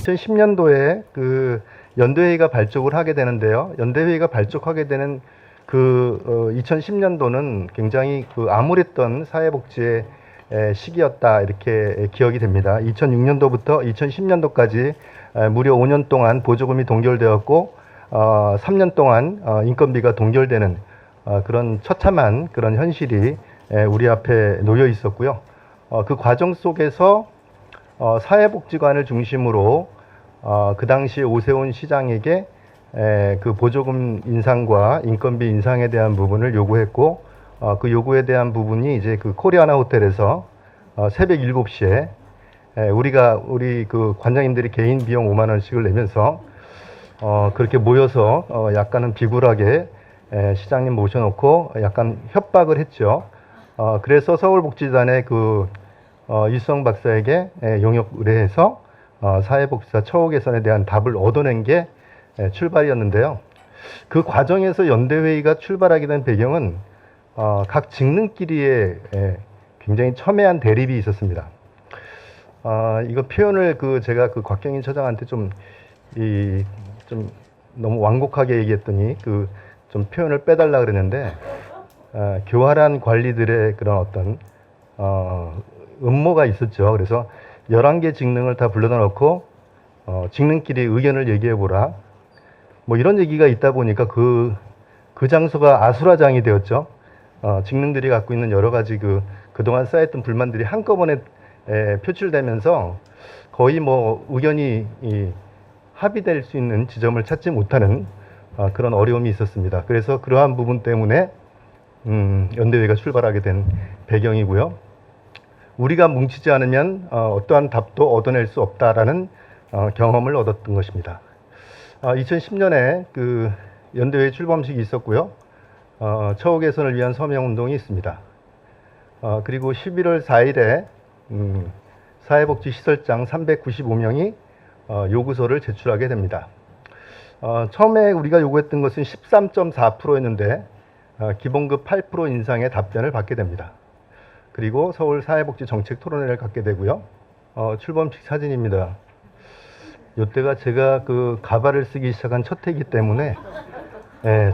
2010년도에 그 연대회의가 발족을 하게 되는데요. 연대회의가 발족하게 되는 2010년도는 굉장히 그 암울했던 사회복지의 시기였다 이렇게 기억이 됩니다. 2006년도부터 2010년도까지 무려 5년 동안 보조금이 동결되었고 3년 동안 인건비가 동결되는 그런 처참한 그런 현실이 우리 앞에 놓여 있었고요. 그 과정 속에서 사회복지관을 중심으로 그 당시 오세훈 시장에게 그 보조금 인상과 인건비 인상에 대한 부분을 요구했고 그 요구에 대한 부분이 이제 그 코리아나 호텔에서 새벽 7시에 우리 그 관장님들이 개인 비용 5만 원씩을 내면서 그렇게 모여서 약간은 비굴하게 시장님 모셔놓고 약간 협박을 했죠. 그래서 서울복지단의 그 이수성 박사에게 용역 의뢰해서 사회복지사 처우 개선에 대한 답을 얻어낸 게 출발이었는데요. 그 과정에서 연대회의가 출발하게 된 배경은 각 직능끼리의 굉장히 첨예한 대립이 있었습니다. 이거 표현을 제가 곽경인 처장한테 좀 너무 완곡하게 얘기했더니 좀 표현을 빼달라 그랬는데 교활한 관리들의 그런 어떤 음모가 있었죠. 그래서 11개 직능을 다 불러다 놓고 직능끼리 의견을 얘기해보라. 뭐 이런 얘기가 있다 보니까 그 장소가 아수라장이 되었죠. 직능들이 갖고 있는 여러 가지 그동안 쌓였던 불만들이 한꺼번에 표출되면서 거의 뭐 의견이 합의될 수 있는 지점을 찾지 못하는 그런 어려움이 있었습니다. 그래서 그러한 부분 때문에 연대회가 출발하게 된 배경이고요. 우리가 뭉치지 않으면 어떠한 답도 얻어낼 수 없다라는 경험을 얻었던 것입니다. 2010년에 그 연대회 출범식이 있었고요. 처우 개선을 위한 서명운동이 있습니다. 그리고 11월 4일에 사회복지시설장 395명이 요구서를 제출하게 됩니다. 처음에 우리가 요구했던 것은 13.4%였는데 기본급 8% 인상의 답변을 받게 됩니다. 그리고 서울 사회복지 정책 토론회를 갖게 되고요. 출범식 사진입니다. 이때가 제가 가발을 쓰기 시작한 첫 해이기 때문에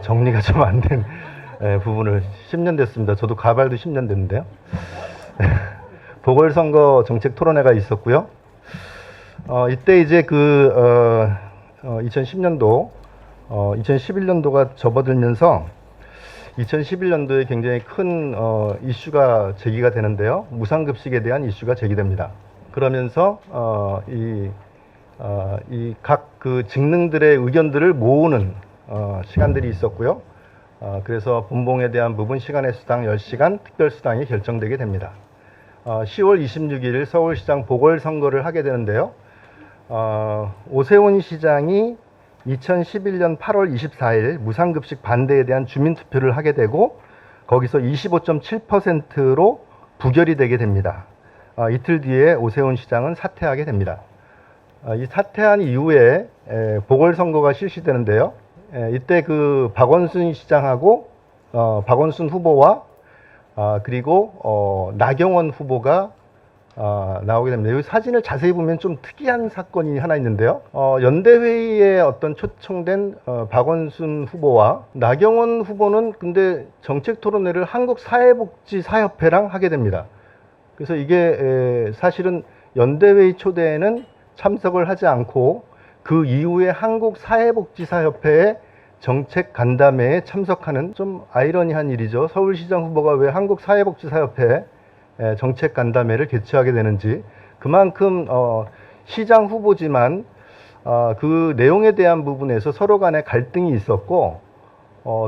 정리가 좀 안 된 부분을 10년 됐습니다. 저도 가발도 10년 됐는데요. 보궐선거 정책 토론회가 있었고요. 이때 이제 2010년도, 2011년도가 접어들면서 2011년도에 굉장히 큰 이슈가 제기가 되는데요. 무상급식에 대한 이슈가 제기됩니다. 그러면서 이 각 직능들의 의견들을 모으는 시간들이 있었고요. 그래서 분봉에 대한 부분 시간의 수당 10시간, 특별수당이 결정되게 됩니다. 10월 26일 서울시장 보궐선거를 하게 되는데요. 오세훈 시장이 2011년 8월 24일 무상급식 반대에 대한 주민투표를 하게 되고 거기서 25.7%로 부결이 되게 됩니다. 이틀 뒤에 오세훈 시장은 사퇴하게 됩니다. 이 사퇴한 이후에 보궐선거가 실시되는데요. 이때 박원순 시장하고 박원순 후보와 그리고 나경원 후보가 나오게 됩니다. 이 사진을 자세히 보면 좀 특이한 사건이 하나 있는데요. 연대회의에 어떤 초청된 박원순 후보와 나경원 후보는 근데 정책토론회를 한국사회복지사협회랑 하게 됩니다. 그래서 이게 사실은 연대회의 초대에는 참석을 하지 않고 그 이후에 한국사회복지사협회의 정책 간담회에 참석하는 좀 아이러니한 일이죠. 서울시장 후보가 왜 한국사회복지사협회 정책 간담회를 개최하게 되는지, 그만큼 시장 후보지만 그 내용에 대한 부분에서 서로 간에 갈등이 있었고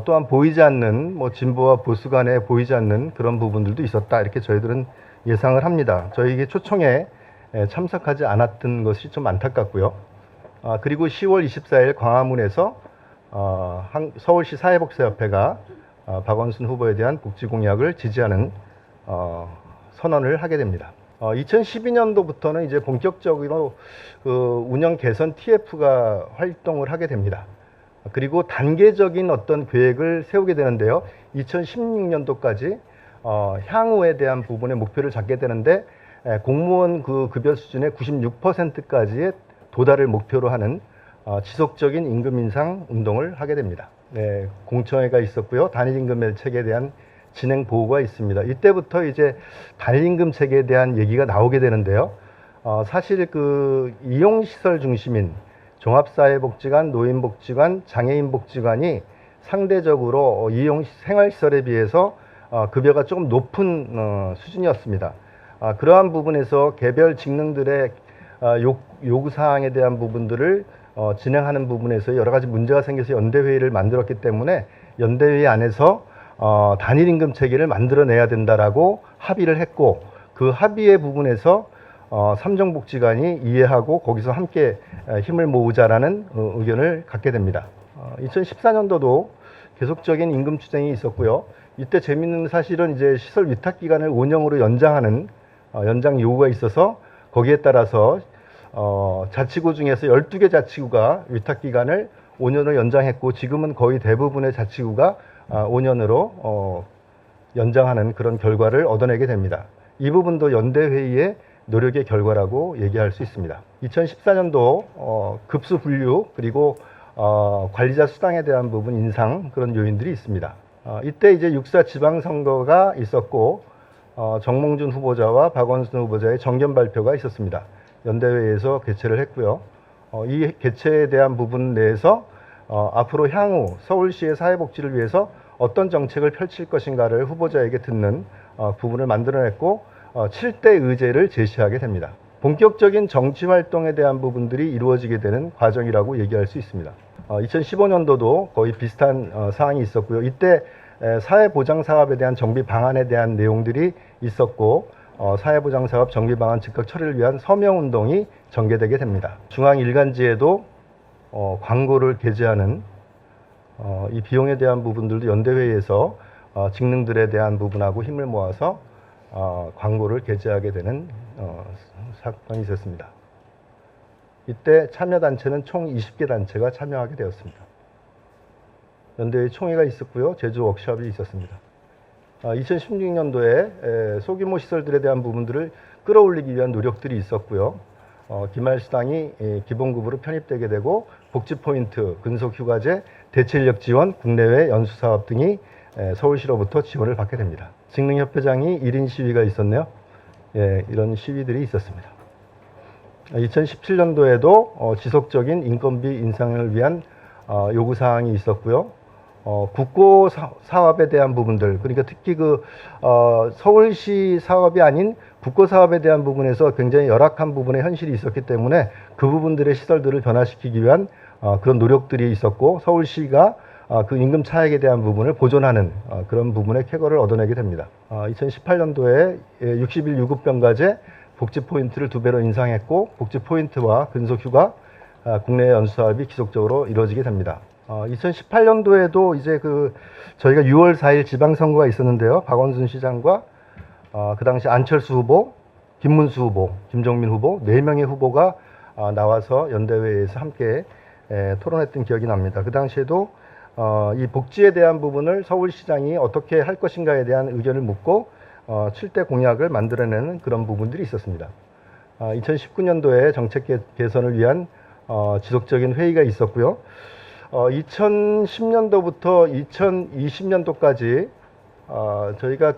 또한 보이지 않는 진보와 보수 간에 보이지 않는 그런 부분들도 있었다, 이렇게 저희들은 예상을 합니다. 저희에게 초청에 참석하지 않았던 것이 좀 안타깝고요. 그리고 10월 24일 광화문에서 서울시 사회복지협회가 박원순 후보에 대한 복지 공약을 지지하는 선언을 하게 됩니다. 2012년도부터는 이제 본격적으로 운영 개선 TF가 활동을 하게 됩니다. 그리고 단계적인 어떤 계획을 세우게 되는데요. 2016년도까지 향후에 대한 부분의 목표를 잡게 되는데 공무원 급여 수준의 96%까지의 도달을 목표로 하는 지속적인 임금 인상 운동을 하게 됩니다. 네, 공청회가 있었고요. 단일임금 체계에 대한 진행 보고가 있습니다. 이때부터 이제 단일임금 체계에 대한 얘기가 나오게 되는데요. 사실 그 이용시설 중심인 종합사회복지관, 노인복지관, 장애인복지관이 상대적으로 이용 생활시설에 비해서 급여가 조금 높은 수준이었습니다. 그러한 부분에서 개별 직능들의 요구사항에 대한 부분들을 진행하는 부분에서 여러 가지 문제가 생겨서 연대회의를 만들었기 때문에 연대회의 안에서 단일임금 체계를 만들어내야 된다라고 합의를 했고, 그 합의의 부분에서 삼정복지관이 이해하고 거기서 함께 힘을 모으자라는 의견을 갖게 됩니다. 2014년도도 계속적인 임금 추쟁이 있었고요. 이때 재밌는 사실은 이제 시설 위탁 기간을 5년으로 연장하는 연장 요구가 있어서 거기에 따라서 자치구 중에서 12개 자치구가 위탁 기간을 5년을 연장했고, 지금은 거의 대부분의 자치구가 5년으로 연장하는 그런 결과를 얻어내게 됩니다. 이 부분도 연대회의의 노력의 결과라고 얘기할 수 있습니다. 2014년도 급수 분류 그리고 관리자 수당에 대한 부분 인상, 그런 요인들이 있습니다. 이때 이제 6.4 지방선거가 있었고 정몽준 후보자와 박원순 후보자의 정견 발표가 있었습니다. 연대회의에서 개최를 했고요. 이 개최에 대한 부분 내에서 앞으로 향후 서울시의 사회복지를 위해서 어떤 정책을 펼칠 것인가를 후보자에게 듣는 부분을 만들어냈고 7대 의제를 제시하게 됩니다. 본격적인 정치 활동에 대한 부분들이 이루어지게 되는 과정이라고 얘기할 수 있습니다. 2015년도도 거의 비슷한 사항이 있었고요. 이때 사회보장사업에 대한 정비 방안에 대한 내용들이 있었고 사회보장사업 정비 방안 즉각 처리를 위한 서명운동이 전개되게 됩니다. 중앙일간지에도 광고를 게재하는 이 비용에 대한 부분들도 연대회의에서 직능들에 대한 부분하고 힘을 모아서 광고를 게재하게 되는 사건이 있었습니다. 이때 참여단체는 총 20개 단체가 참여하게 되었습니다. 연대회 총회가 있었고요. 제주 워크숍이 있었습니다. 2016년도에 소규모 시설들에 대한 부분들을 끌어올리기 위한 노력들이 있었고요. 기말수당이 기본급으로 편입되게 되고 복지포인트, 근속휴가제, 대체인력 지원, 국내외 연수사업 등이 서울시로부터 지원을 받게 됩니다. 직능협회장이 1인 시위가 있었네요. 예, 이런 시위들이 있었습니다. 2017년도에도 지속적인 인건비 인상을 위한 요구사항이 있었고요. 국고 사업에 대한 부분들, 그러니까 특히 서울시 사업이 아닌 국고 사업에 대한 부분에서 굉장히 열악한 부분의 현실이 있었기 때문에 그 부분들의 시설들을 변화시키기 위한 그런 노력들이 있었고, 서울시가 그 임금 차액에 대한 부분을 보존하는 그런 부분의 쾌거를 얻어내게 됩니다. 2018년도에 60일 유급병가제 복지 포인트를 2배로 인상했고, 복지 포인트와 근속휴가 국내 연수사업이 지속적으로 이루어지게 됩니다. 2018년도에도 이제 저희가 6월 4일 지방선거가 있었는데요. 박원순 시장과 그 당시 안철수 후보, 김문수 후보, 김종민 후보 4명의 후보가 나와서 연대회의에서 함께 토론했던 기억이 납니다. 그 당시에도 이 복지에 대한 부분을 서울시장이 어떻게 할 것인가에 대한 의견을 묻고 7대 공약을 만들어내는 그런 부분들이 있었습니다. 2019년도에 정책 개선을 위한 지속적인 회의가 있었고요. 2010년도부터 2020년도까지 저희가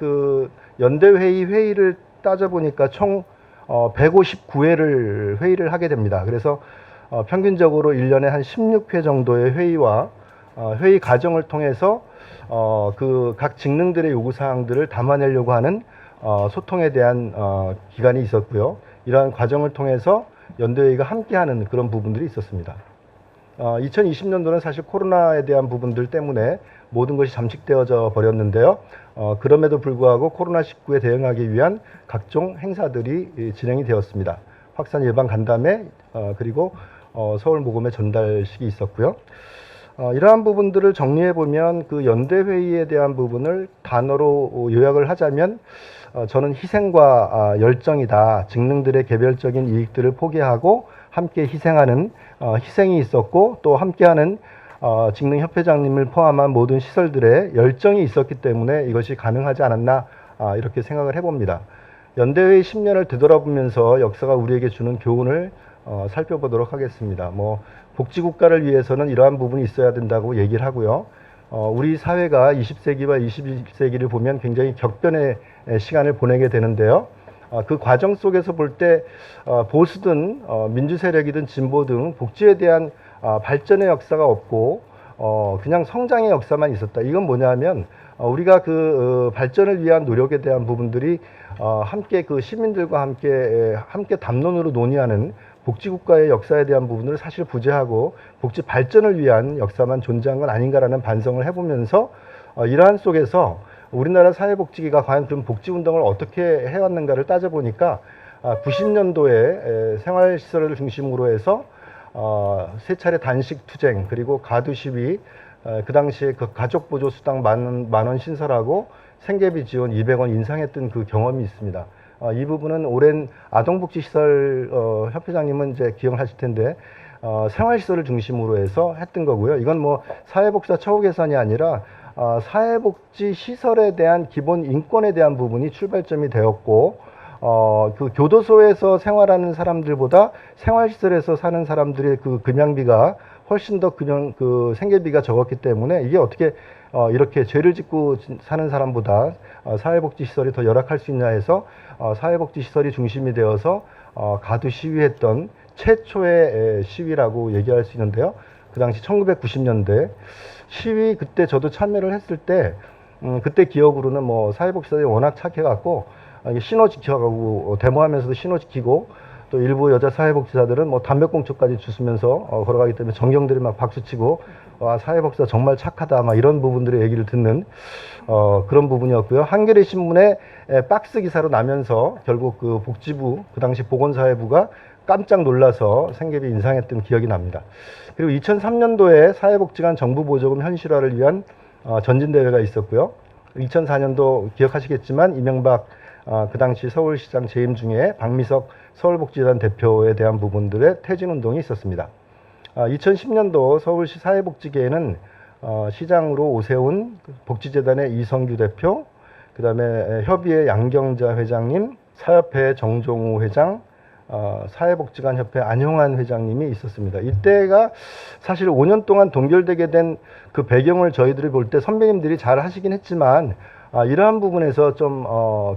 연대회의를 따져보니까 총 159회를 회의를 하게 됩니다. 그래서 평균적으로 1년에 한 16회 정도의 회의와 회의 과정을 통해서 각 직능들의 요구사항들을 담아내려고 하는 소통에 대한 기간이 있었고요. 이러한 과정을 통해서 연대회의가 함께하는 그런 부분들이 있었습니다. 2020년도는 사실 코로나에 대한 부분들 때문에 모든 것이 잠식되어져 버렸는데요. 그럼에도 불구하고 코로나19에 대응하기 위한 각종 행사들이 진행이 되었습니다. 확산 예방 간담회, 그리고 서울 모금의 전달식이 있었고요. 이러한 부분들을 정리해 보면 그 연대회의에 대한 부분을 단어로 요약을 하자면 저는 희생과 열정이다. 직능들의 개별적인 이익들을 포기하고 함께 희생하는 희생이 있었고, 또 함께하는 직능협회장님을 포함한 모든 시설들의 열정이 있었기 때문에 이것이 가능하지 않았나 이렇게 생각을 해봅니다. 연대회의 10년을 되돌아보면서 역사가 우리에게 주는 교훈을 살펴보도록 하겠습니다. 뭐 복지국가를 위해서는 이러한 부분이 있어야 된다고 얘기를 하고요. 우리 사회가 20세기와 21세기를 보면 굉장히 격변의 시간을 보내게 되는데요. 그 과정 속에서 볼 때 보수든 민주 세력이든 진보 등 복지에 대한 발전의 역사가 없고 그냥 성장의 역사만 있었다. 이건 뭐냐면 우리가 그 발전을 위한 노력에 대한 부분들이 함께 그 시민들과 함께 담론으로 논의하는 복지국가의 역사에 대한 부분을 사실 부재하고 복지 발전을 위한 역사만 존재한 건 아닌가라는 반성을 해보면서 이러한 속에서 우리나라 사회복지계가 과연 그런 복지운동을 어떻게 해왔는가를 따져보니까 90년도에 생활시설을 중심으로 해서 세 차례 단식 투쟁 그리고 가두 시위 그 당시에 그 가족보조수당 만원 신설하고 생계비 지원 200원 인상했던 그 경험이 있습니다. 이 부분은 오랜 아동복지시설 협회장님은 이제 기억하실 텐데 생활시설을 중심으로 해서 했던 거고요. 이건 뭐 사회복지사 처우 개선이 아니라 사회복지시설에 대한 기본 인권에 대한 부분이 출발점이 되었고 그 교도소에서 생활하는 사람들보다 생활시설에서 사는 사람들의 그 금양비가 훨씬 더 그 생계비가 적었기 때문에 이게 어떻게 이렇게 죄를 짓고 사는 사람보다 사회복지시설이 더 열악할 수 있냐 해서 사회복지시설이 중심이 되어서 가두 시위했던 최초의 시위라고 얘기할 수 있는데요. 그 당시 1990년대 시위 그때 저도 참여를 했을 때 그때 기억으로는 뭐 사회복지사들이 워낙 착해갖고 신호 지켜가고 데모하면서도 신호 지키고 또 일부 여자 사회복지사들은 뭐 담배꽁초까지 주스면서 걸어가기 때문에 전경들이 막 박수치고 와 사회복지사 정말 착하다 막 이런 부분들의 얘기를 듣는 그런 부분이었고요. 한겨레 신문에 박스 기사로 나면서 결국 그 복지부 그 당시 보건사회부가 깜짝 놀라서 생계비 인상했던 기억이 납니다. 그리고 2003년도에 사회복지관 정부보조금 현실화를 위한 전진대회가 있었고요. 2004년도 기억하시겠지만 이명박 그 당시 서울시장 재임 중에 박미석 서울복지재단 대표에 대한 부분들의 퇴진운동이 있었습니다. 2010년도 서울시 사회복지계에는 시장으로 오세훈 복지재단의 이성규 대표, 그 다음에 협의회 양경자 회장님, 사협회 정종우 회장, 사회복지관 협회 안형환 회장님이 있었습니다. 이때가 사실 5년 동안 동결되게 된 그 배경을 저희들이 볼 때 선배님들이 잘 하시긴 했지만 이러한 부분에서 좀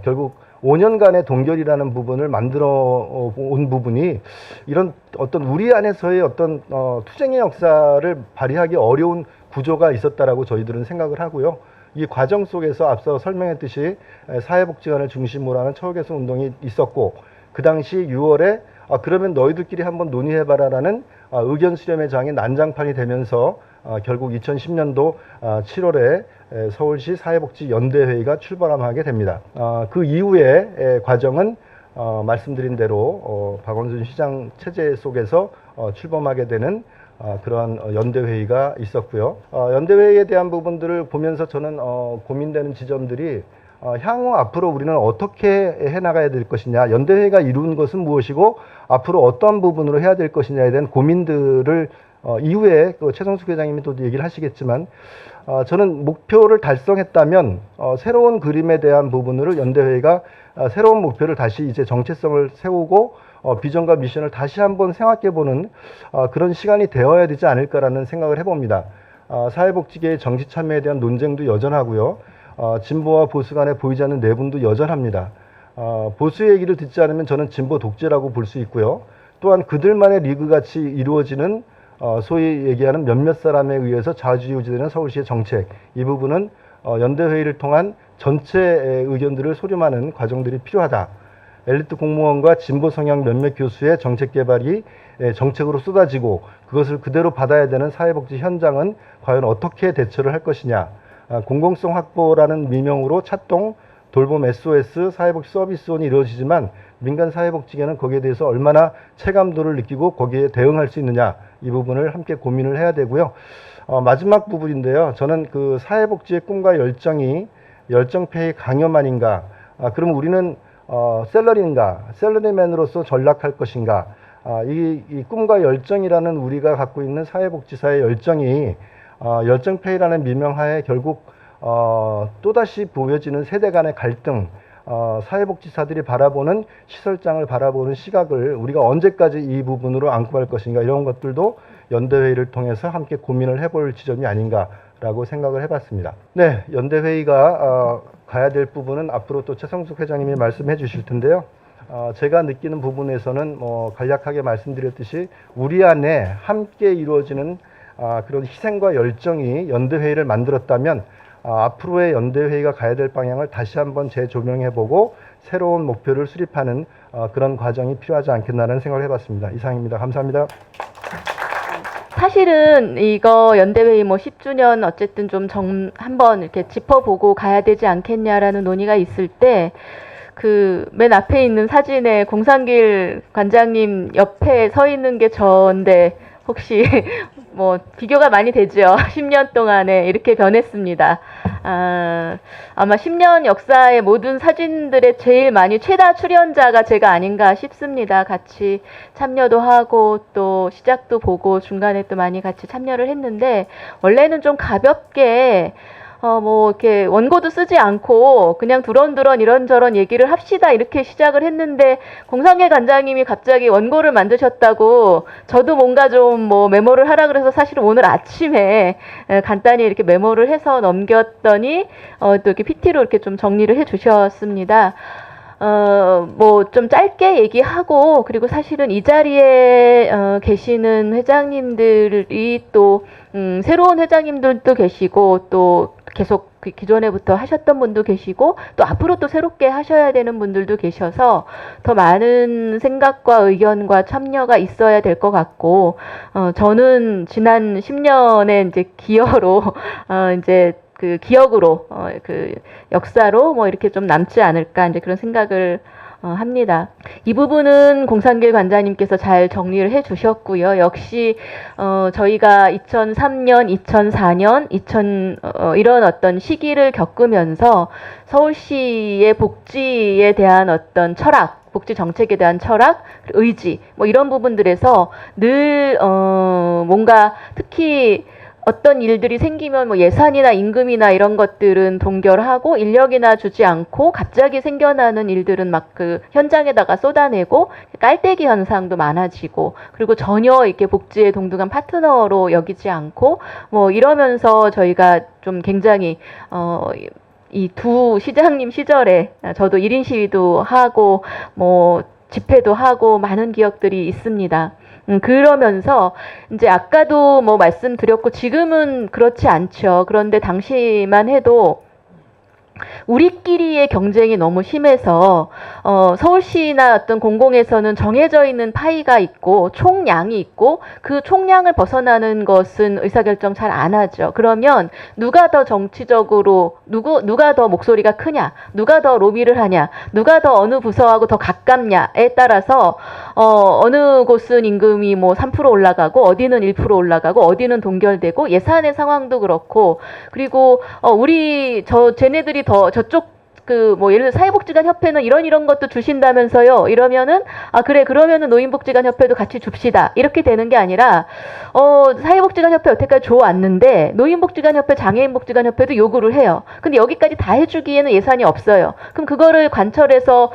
결국 5년간의 동결이라는 부분을 만들어 온 부분이 이런 어떤 우리 안에서의 어떤 투쟁의 역사를 발휘하기 어려운 구조가 있었다라고 저희들은 생각을 하고요. 이 과정 속에서 앞서 설명했듯이 사회복지관을 중심으로 하는 처우개선 운동이 있었고 그 당시 6월에 그러면 너희들끼리 한번 논의해봐라라는 의견 수렴의 장이 난장판이 되면서 결국 2010년도 7월에 서울시 사회복지연대회의가 출범하게 됩니다. 그 이후의 과정은 말씀드린 대로 박원순 시장 체제 속에서 출범하게 되는 그러한 연대회의가 있었고요. 연대회의에 대한 부분들을 보면서 저는 고민되는 지점들이 향후 앞으로 우리는 어떻게 해나가야 될 것이냐, 연대회의가 이룬 것은 무엇이고 앞으로 어떠한 부분으로 해야 될 것이냐에 대한 고민들을 이후에 그 최성숙 회장님이 또 얘기를 하시겠지만 저는 목표를 달성했다면 새로운 그림에 대한 부분을 연대회의가 새로운 목표를 다시 이제 정체성을 세우고 비전과 미션을 다시 한번 생각해보는 그런 시간이 되어야 되지 않을까라는 생각을 해봅니다. 사회복지계의 정치 참여에 대한 논쟁도 여전하고요. 진보와 보수 간에 보이지 않는 내분도 여전합니다. 보수의 얘기를 듣지 않으면 저는 진보 독재라고 볼 수 있고요. 또한 그들만의 리그같이 이루어지는 소위 얘기하는 몇몇 사람에 의해서 좌지우지되는 서울시의 정책, 이 부분은 연대회의를 통한 전체 의견들을 소렴하는 과정들이 필요하다. 엘리트 공무원과 진보 성향 몇몇 교수의 정책 개발이 정책으로 쏟아지고 그것을 그대로 받아야 되는 사회복지 현장은 과연 어떻게 대처를 할 것이냐. 공공성 확보라는 미명으로 차동, 돌봄 SOS, 사회복지 서비스원이 이루어지지만 민간 사회복지계는 거기에 대해서 얼마나 체감도를 느끼고 거기에 대응할 수 있느냐, 이 부분을 함께 고민을 해야 되고요. 마지막 부분인데요. 저는 그 사회복지의 꿈과 열정이 열정페이 강요만인가, 그럼 우리는 샐러리인가, 샐러리맨으로서 전락할 것인가, 이 꿈과 열정이라는 우리가 갖고 있는 사회복지사의 열정이 열정페이라는 미명하에 결국 또다시 보여지는 세대 간의 갈등, 사회복지사들이 바라보는 시설장을 바라보는 시각을 우리가 언제까지 이 부분으로 안고 갈 것인가, 이런 것들도 연대회의를 통해서 함께 고민을 해볼 지점이 아닌가라고 생각을 해봤습니다. 네, 연대회의가 가야 될 부분은 앞으로 또 최성숙 회장님이 말씀해 주실 텐데요. 제가 느끼는 부분에서는 간략하게 말씀드렸듯이 우리 안에 함께 이루어지는 그런 희생과 열정이 연대회의를 만들었다면 앞으로의 연대회의가 가야 될 방향을 다시 한번 재조명해보고 새로운 목표를 수립하는 그런 과정이 필요하지 않겠나라는 생각을 해봤습니다. 이상입니다. 감사합니다. 사실은 이거 연대회의 10주년 어쨌든 좀 한번 이렇게 짚어보고 가야 되지 않겠냐라는 논의가 있을 때 맨 앞에 있는 사진에 공산길 관장님 옆에 서 있는 게 저인데 혹시 비교가 많이 되죠. 10년 동안에 이렇게 변했습니다. 아마 10년 역사의 모든 사진들의 제일 많이 최다 출연자가 제가 아닌가 싶습니다. 같이 참여도 하고 또 시작도 보고 중간에 또 많이 같이 참여를 했는데, 원래는 좀 가볍게 이렇게 원고도 쓰지 않고 그냥 두런두런 이런저런 얘기를 합시다 이렇게 시작을 했는데, 공상길 관장님이 갑자기 원고를 만드셨다고 저도 뭔가 좀 메모를 하라 그래서 사실은 오늘 아침에 간단히 이렇게 메모를 해서 넘겼더니 또 이렇게 PT로 이렇게 좀 정리를 해 주셨습니다. 좀 짧게 얘기하고, 그리고 사실은 이 자리에 계시는 회장님들이 또 새로운 회장님들도 계시고, 또 계속 기존에부터 하셨던 분도 계시고, 또 앞으로 또 새롭게 하셔야 되는 분들도 계셔서 더 많은 생각과 의견과 참여가 있어야 될 것 같고, 저는 지난 10년의 이제 기여로 이제 기억으로 역사로 이렇게 좀 남지 않을까, 이제 그런 생각을 합니다. 이 부분은 공산길 관장님께서 잘 정리를 해 주셨고요. 역시 저희가 2003년, 2004년, 이런 어떤 시기를 겪으면서 서울시의 복지에 대한 어떤 철학, 복지 정책에 대한 철학, 의지, 이런 부분들에서 늘 뭔가 특히 어떤 일들이 생기면 예산이나 임금이나 이런 것들은 동결하고, 인력이나 주지 않고 갑자기 생겨나는 일들은 막 현장에다가 쏟아내고, 깔때기 현상도 많아지고, 그리고 전혀 이렇게 복지에 동등한 파트너로 여기지 않고 이러면서 저희가 좀 굉장히 이 두 시장님 시절에 저도 1인 시위도 하고 집회도 하고 많은 기억들이 있습니다. 그러면서 이제 아까도 말씀드렸고 지금은 그렇지 않죠. 그런데 당시만 해도 우리끼리의 경쟁이 너무 심해서 서울시나 어떤 공공에서는 정해져 있는 파이가 있고 총량이 있고, 그 총량을 벗어나는 것은 의사결정 잘 안 하죠. 그러면 누가 더 정치적으로 누가 더 목소리가 크냐, 누가 더 로비를 하냐, 누가 더 어느 부서하고 더 가깝냐에 따라서 어느 곳은 임금이 3% 올라가고, 어디는 1% 올라가고, 어디는 동결되고, 예산의 상황도 그렇고, 그리고 쟤네들이 더 저쪽 예를 들어 사회복지관 협회는 이런 것도 주신다면서요. 이러면은 그래, 그러면은 노인복지관 협회도 같이 줍시다. 이렇게 되는 게 아니라 사회복지관 협회 여태까지 줘왔는데 노인복지관 협회, 장애인복지관 협회도 요구를 해요. 근데 여기까지 다 해주기에는 예산이 없어요. 그럼 그거를 관철해서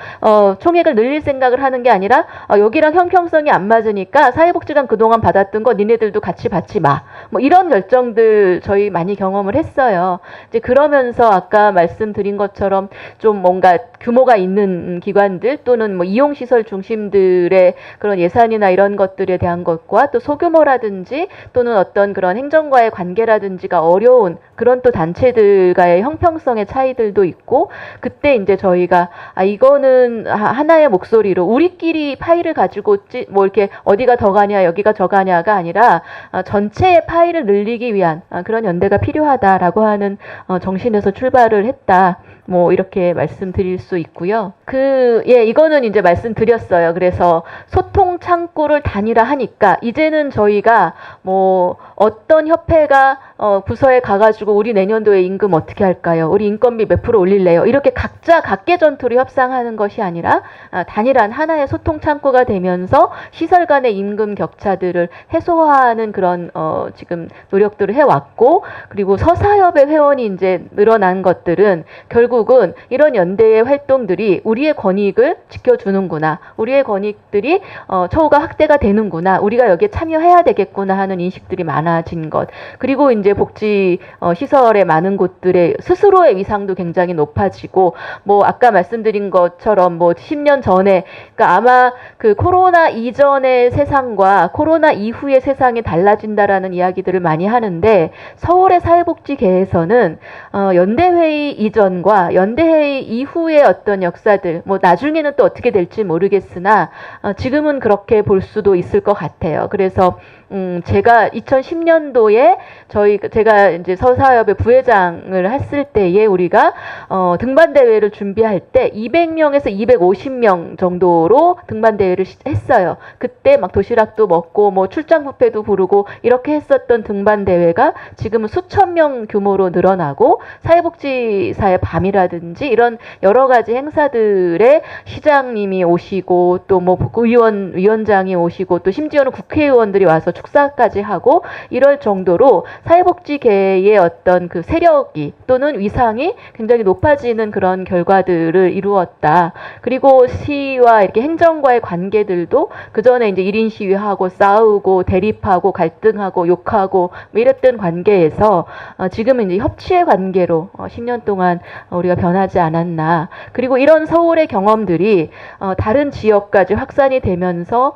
총액을 늘릴 생각을 하는 게 아니라 여기랑 형평성이 안 맞으니까 사회복지관 그동안 받았던 거 니네들도 같이 받지 마. 이런 결정들 저희 많이 경험을 했어요. 이제 그러면서 아까 말씀드린 것처럼 좀 뭔가 규모가 있는 기관들 또는 이용시설 중심들의 그런 예산이나 이런 것들에 대한 것과, 또 소규모라든지 또는 어떤 그런 행정과의 관계라든지가 어려운 그런 또 단체들과의 형평성의 차이들도 있고, 그때 이제 저희가 이거는 하나의 목소리로 우리끼리 파이를 가지고 이렇게 어디가 더 가냐 여기가 저 가냐가 아니라 전체의 파이를 늘리기 위한 그런 연대가 필요하다라고 하는 정신에서 출발을 했다. 이렇게 말씀드릴 수 있고요. 이거는 이제 말씀드렸어요. 그래서 소통 창구를 단일화하니까 이제는 저희가 어떤 협회가 부서에 가가지고 가지고 우리 내년도에 임금 어떻게 할까요? 우리 인건비 몇 프로 올릴래요? 이렇게 각자 각계 전투로 협상하는 것이 아니라 단일한 하나의 소통 창구가 되면서 시설 간의 임금 격차들을 해소하는 그런 지금 노력들을 해왔고, 그리고 서사협의 회원이 이제 늘어난 것들은 결국은 이런 연대의 활동들이 우리의 권익을 지켜주는구나, 우리의 권익들이 처우가 확대가 되는구나, 우리가 여기에 참여해야 되겠구나 하는 인식들이 많아진 것. 그리고 이제 복지 시설의 많은 곳들의 스스로의 위상도 굉장히 높아지고, 뭐 아까 말씀드린 것처럼 뭐 10년 전에, 그러니까 아마 그 코로나 이전의 세상과 코로나 이후의 세상이 달라진다라는 이야기들을 많이 하는데, 서울의 사회복지계에서는 연대회의 이전과 연대회의 이후의 어떤 역사들, 뭐 나중에는 또 어떻게 될지 모르겠으나 지금은 그렇게 볼 수도 있을 것 같아요. 그래서 제가 2010년도에 제가 이제 서사협의 부회장을 했을 때에 우리가 등반 대회를 준비할 때 200명에서 250명 정도로 등반 대회를 했어요. 그때 막 도시락도 먹고 뭐 출장 뷔페도 부르고 이렇게 했었던 등반 대회가 지금은 수천 명 규모로 늘어나고, 사회복지사의 밤이라든지 이런 여러 가지 행사들에 시장님이 오시고 또 뭐 위원장이 오시고 또 심지어는 국회의원들이 와서 축사까지 하고 이럴 정도로 사회복지계의 어떤 그 세력이 또는 위상이 굉장히 높아지는 그런 결과들을 이루었다. 그리고 시와 이렇게 행정과의 관계들도 그 전에 이제 1인 시위하고 싸우고 대립하고 갈등하고 욕하고 뭐 이랬던 관계에서 지금은 이제 협치의 관계로 10년 동안 우리가 변하지 않았나. 그리고 이런 서울의 경험들이 다른 지역까지 확산이 되면서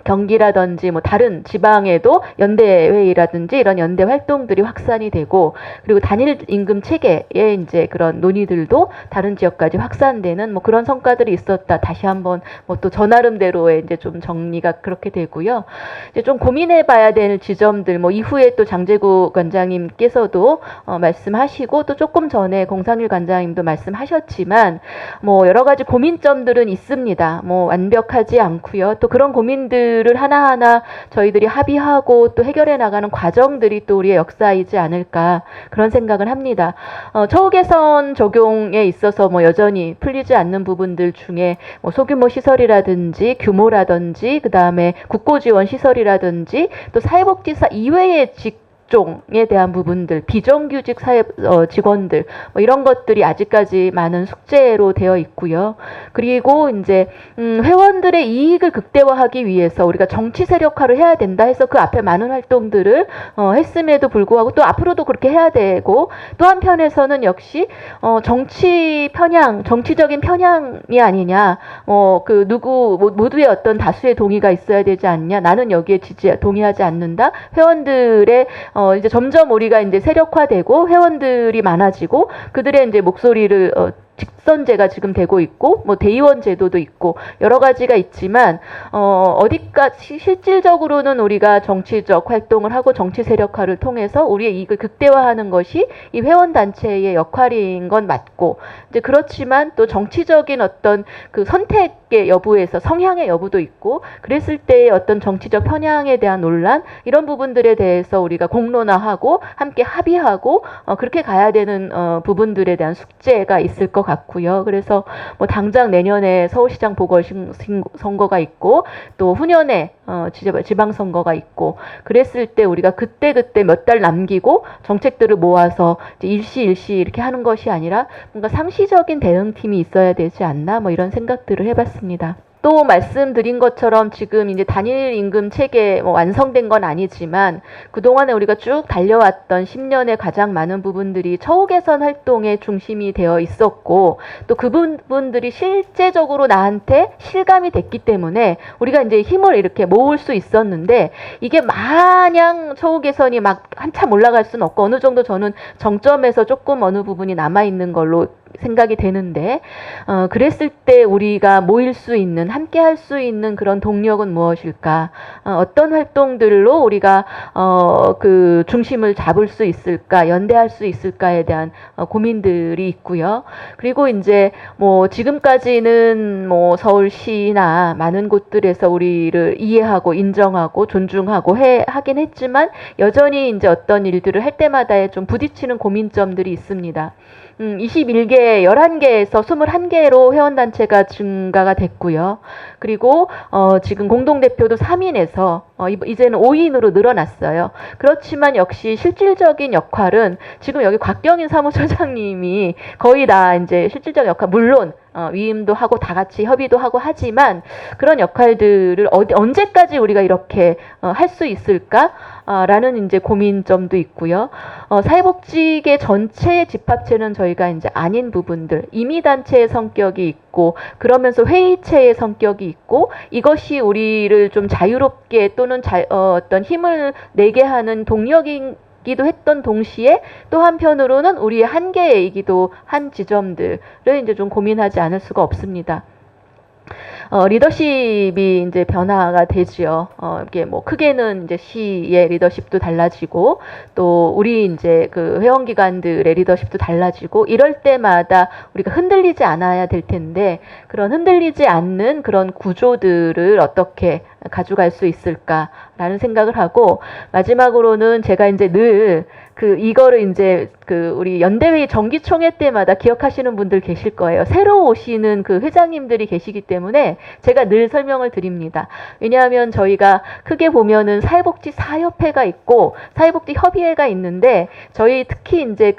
경기라든지 뭐 다른 지방에도 연대회의라든지 이런 연대 활동들이 확산이 되고, 그리고 단일 임금 체계의 이제 그런 논의들도 다른 지역까지 확산되는 뭐 그런 성과들이 있었다. 다시 한번 뭐 또 저 나름대로의 이제 좀 정리가 그렇게 되고요. 이제 좀 고민해봐야 될 지점들, 뭐 이후에 또 장재구 관장님께서도 말씀하시고 또 조금 전에 공상일 관장님도 말씀하셨지만 뭐 여러 가지 고민점들은 있습니다. 뭐 완벽하지 않고요. 또 그런 고민들 을 하나하나 저희들이 합의하고 또 해결해 나가는 과정들이 또 우리의 역사이지 않을까, 그런 생각을 합니다. 처우 개선 적용에 있어서 뭐 여전히 풀리지 않는 부분들 중에 뭐 소규모 시설이라든지 규모라든지 그 다음에 국고지원 시설이라든지 또 사회복지사 이외의 직종에 대한 부분들, 비정규직 사회 직원들 뭐 이런 것들이 아직까지 많은 숙제로 되어 있고요. 그리고 이제 회원들의 이익을 극대화하기 위해서 우리가 정치 세력화를 해야 된다 해서 그 앞에 많은 활동들을 했음에도 불구하고 또 앞으로도 그렇게 해야 되고, 또 한편에서는 역시 정치 편향, 정치적인 편향이 아니냐, 그 모두의 어떤 다수의 동의가 있어야 되지 않냐, 나는 여기에 동의하지 않는다, 회원들의 이제 점점 우리가 이제 세력화되고 회원들이 많아지고 그들의 이제 목소리를 직선제가 지금 되고 있고 뭐 대의원 제도도 있고 여러 가지가 있지만 어디까지 실질적으로는 우리가 정치적 활동을 하고 정치 세력화를 통해서 우리의 이익을 극대화하는 것이 이 회원 단체의 역할인 건 맞고, 이제 그렇지만 또 정치적인 어떤 그 선택의 여부에서 성향의 여부도 있고, 그랬을 때의 어떤 정치적 편향에 대한 논란, 이런 부분들에 대해서 우리가 공론화하고 함께 합의하고 그렇게 가야 되는 부분들에 대한 숙제가 있을 것 같고요. 그래서 뭐 당장 내년에 서울시장 보궐선거가 있고 또 후년에 지방선거가 있고, 그랬을 때 우리가 그때 몇 달 남기고 정책들을 모아서 이제 일시 이렇게 하는 것이 아니라 뭔가 상시적인 대응팀이 있어야 되지 않나, 뭐 이런 생각들을 해봤습니다. 또 말씀드린 것처럼 지금 이제 단일 임금 체계 완성된 건 아니지만 그동안에 우리가 쭉 달려왔던 10년의 가장 많은 부분들이 처우 개선 활동의 중심이 되어 있었고, 또 그 부분들이 실제적으로 나한테 실감이 됐기 때문에 우리가 이제 힘을 이렇게 모을 수 있었는데, 이게 마냥 처우 개선이 막 한참 올라갈 수는 없고 어느 정도 저는 정점에서 조금 어느 부분이 남아 있는 걸로 생각이 되는데, 그랬을 때 우리가 모일 수 있는, 함께 할 수 있는 그런 동력은 무엇일까? 어떤 활동들로 우리가 그 중심을 잡을 수 있을까, 연대할 수 있을까에 대한 고민들이 있고요. 그리고 이제 뭐 지금까지는 뭐 서울시나 많은 곳들에서 우리를 이해하고 인정하고 존중하고 하긴 했지만, 여전히 이제 어떤 일들을 할 때마다에 좀 부딪히는 고민점들이 있습니다. 21개, 11개에서 21개로 회원단체가 증가가 됐고요. 그리고 지금 공동대표도 3인에서 이제는 5인으로 늘어났어요. 그렇지만 역시 실질적인 역할은 지금 여기 곽경인 사무처장님이 거의 다 이제 실질적 역할, 물론 위임도 하고 다 같이 협의도 하고 하지만, 그런 역할들을 언제까지 우리가 이렇게 할 수 있을까? 라는 이제 고민점도 있고요. 사회복지계 전체의 집합체는 저희가 이제 아닌 부분들, 임의단체의 성격이 있고, 그러면서 회의체의 성격이 있고, 이것이 우리를 좀 자유롭게 또는 어떤 힘을 내게 하는 동력이기도 했던 동시에, 또 한편으로는 우리의 한계이기도 한 지점들을 이제 좀 고민하지 않을 수가 없습니다. 리더십이 이제 변화가 되지요. 이게 뭐 크게는 이제 시의 리더십도 달라지고, 또 우리 이제 그 회원기관들의 리더십도 달라지고, 이럴 때마다 우리가 흔들리지 않아야 될 텐데, 그런 흔들리지 않는 그런 구조들을 어떻게 가져갈 수 있을까라는 생각을 하고, 마지막으로는 제가 이제 늘 이거를 이제 우리 연대회의 정기총회 때마다 기억하시는 분들 계실 거예요. 새로 오시는 그 회장님들이 계시기 때문에 제가 늘 설명을 드립니다. 왜냐하면 저희가 크게 보면은 사회복지사협회가 있고 사회복지협의회가 있는데, 저희 특히 이제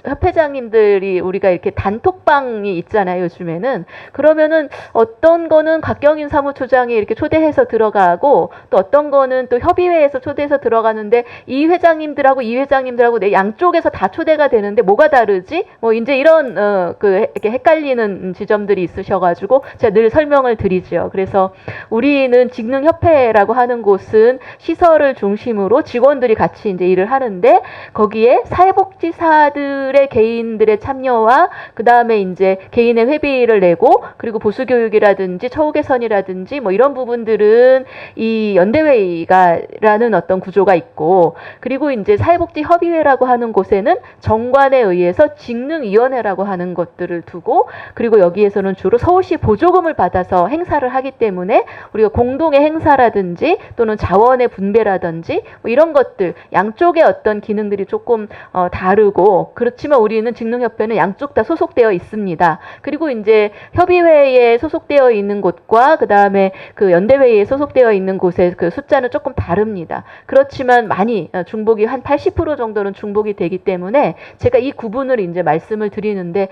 협회장님들이 우리가 이렇게 단톡방이 있잖아요, 요즘에는. 그러면은 어떤 거는 곽경인 사무처장이 이렇게 초대해서 들어가고, 또 어떤 거는 또 협의회에서 초대해서 들어가는데, 이 회장님들하고 이 회장님들하고 내 양쪽에서 다 초대가 되는데 뭐가 다르지? 뭐 이제 이런 이렇게 헷갈리는 지점들이 있으셔가지고 제가 늘 설명을 드리죠. 그래서 우리는 직능협회라고 하는 곳은 시설을 중심으로 직원들이 같이 이제 일을 하는데, 거기에 사회복지사들의 개인들의 참여와 그 다음에 이제 개인의 회비를 내고, 그리고 보수교육이라든지 처우 개선이라든지 뭐 이런 부분들은 이 연대회의가라는 어떤 구조가 있고, 그리고 이제 사회복지협의회라고 하는 곳에는 정관에 의해서 직능위원회라고 하는 것들을 두고, 그리고 여기에서는 주로 서울시 보조금을 받아서 행사를 하기 때문에 우리가 공동의 행사라든지 또는 자원의 분배라든지 뭐 이런 것들, 양쪽의 어떤 기능들이 조금 다르고, 그렇지만 우리는 직능협회는 양쪽 다 소속되어 있습니다. 그리고 이제 협의회에 소속되어 있는 곳과 그 다음에 그 연대회의에 소속되어 있는 곳의 그 숫자는 조금 다릅니다. 그렇지만 많이 중복이 한 80% 정도는 중복이 되기 때문에 제가 이 구분을 이제 말씀을 드리는데,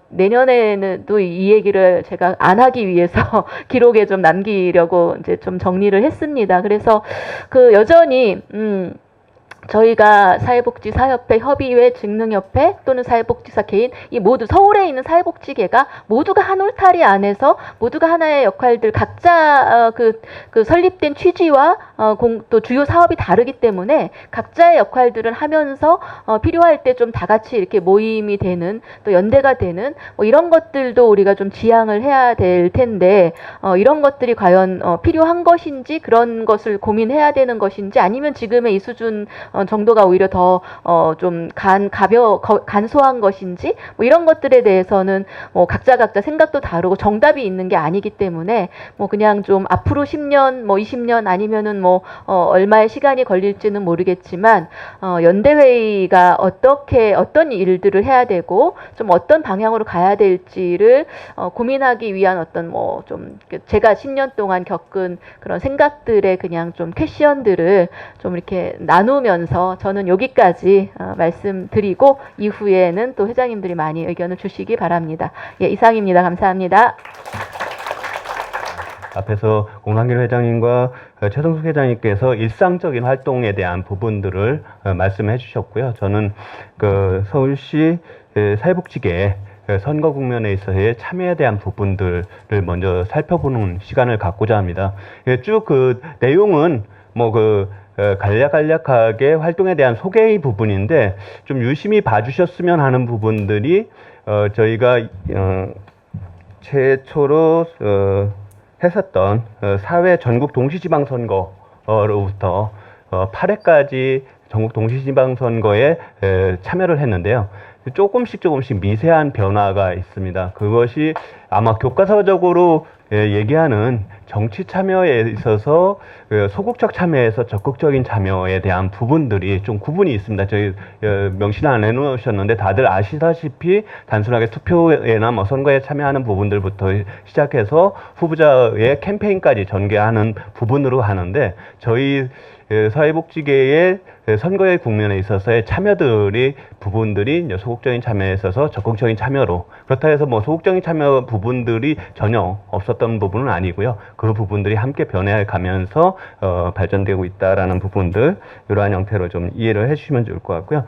내년에는도 이 얘기를 제가 안 하기 위해서 기록에 좀 남기려고 이제 좀 정리를 했습니다. 그래서 여전히 저희가 사회복지사협회, 협의회, 직능협회 또는 사회복지사 개인, 이 모두 서울에 있는 사회복지계가 모두가 한 울타리 안에서 모두가 하나의 역할들, 각자 설립된 취지와 또 주요 사업이 다르기 때문에 각자의 역할들을 하면서 필요할 때 좀 다 같이 이렇게 모임이 되는, 또 연대가 되는 뭐 이런 것들도 우리가 좀 지향을 해야 될 텐데, 이런 것들이 과연 필요한 것인지, 그런 것을 고민해야 되는 것인지, 아니면 지금의 이 수준 정도가 오히려 더 좀 간소한 것인지, 뭐 이런 것들에 대해서는 뭐 각자 생각도 다르고 정답이 있는 게 아니기 때문에, 뭐 그냥 좀 앞으로 10년, 뭐 20년 아니면은 뭐 얼마의 시간이 걸릴지는 모르겠지만, 연대회의가 어떤 일들을 해야 되고 좀 어떤 방향으로 가야 될지를 고민하기 위한 어떤 뭐 좀 제가 10년 동안 겪은 그런 생각들의 그냥 좀 퀘션들을 좀 이렇게 나누면서 저는 여기까지 말씀드리고, 이후에는 또 회장님들이 많이 의견을 주시기 바랍니다. 예, 이상입니다. 감사합니다. 앞에서 공상길 회장님과 최성숙 회장님께서 일상적인 활동에 대한 부분들을 말씀해 주셨고요. 저는 서울시 사회복지계 선거 국면에 있어서의 참여에 대한 부분들을 먼저 살펴보는 시간을 갖고자 합니다. 쭉 내용은 간략간략하게 활동에 대한 소개의 부분인데 좀 유심히 봐주셨으면 하는 부분들이 저희가 최초로 했었던 사회 전국 동시지방선거로부터 8회까지 전국 동시지방선거에 참여를 했는데요. 조금씩 미세한 변화가 있습니다. 그것이 아마 교과서적으로 얘기하는 정치 참여에 있어서 소극적 참여에서 적극적인 참여에 대한 부분들이 좀 구분이 있습니다. 저희 명시는 안 해놓으셨는데 다들 아시다시피 단순하게 투표에나 뭐 선거에 참여하는 부분들부터 시작해서 후보자의 캠페인까지 전개하는 부분으로 하는데 저희 사회복지계의 선거의 국면에 있어서의 참여들이 부분들이 이제 소극적인 참여에 있어서 적극적인 참여로 그렇다 해서 뭐 소극적인 참여 부분들이 전혀 없었던 부분은 아니고요. 그 부분들이 함께 변해가면서 발전되고 있다라는 부분들 이러한 형태로 좀 이해를 해주시면 좋을 것 같고요.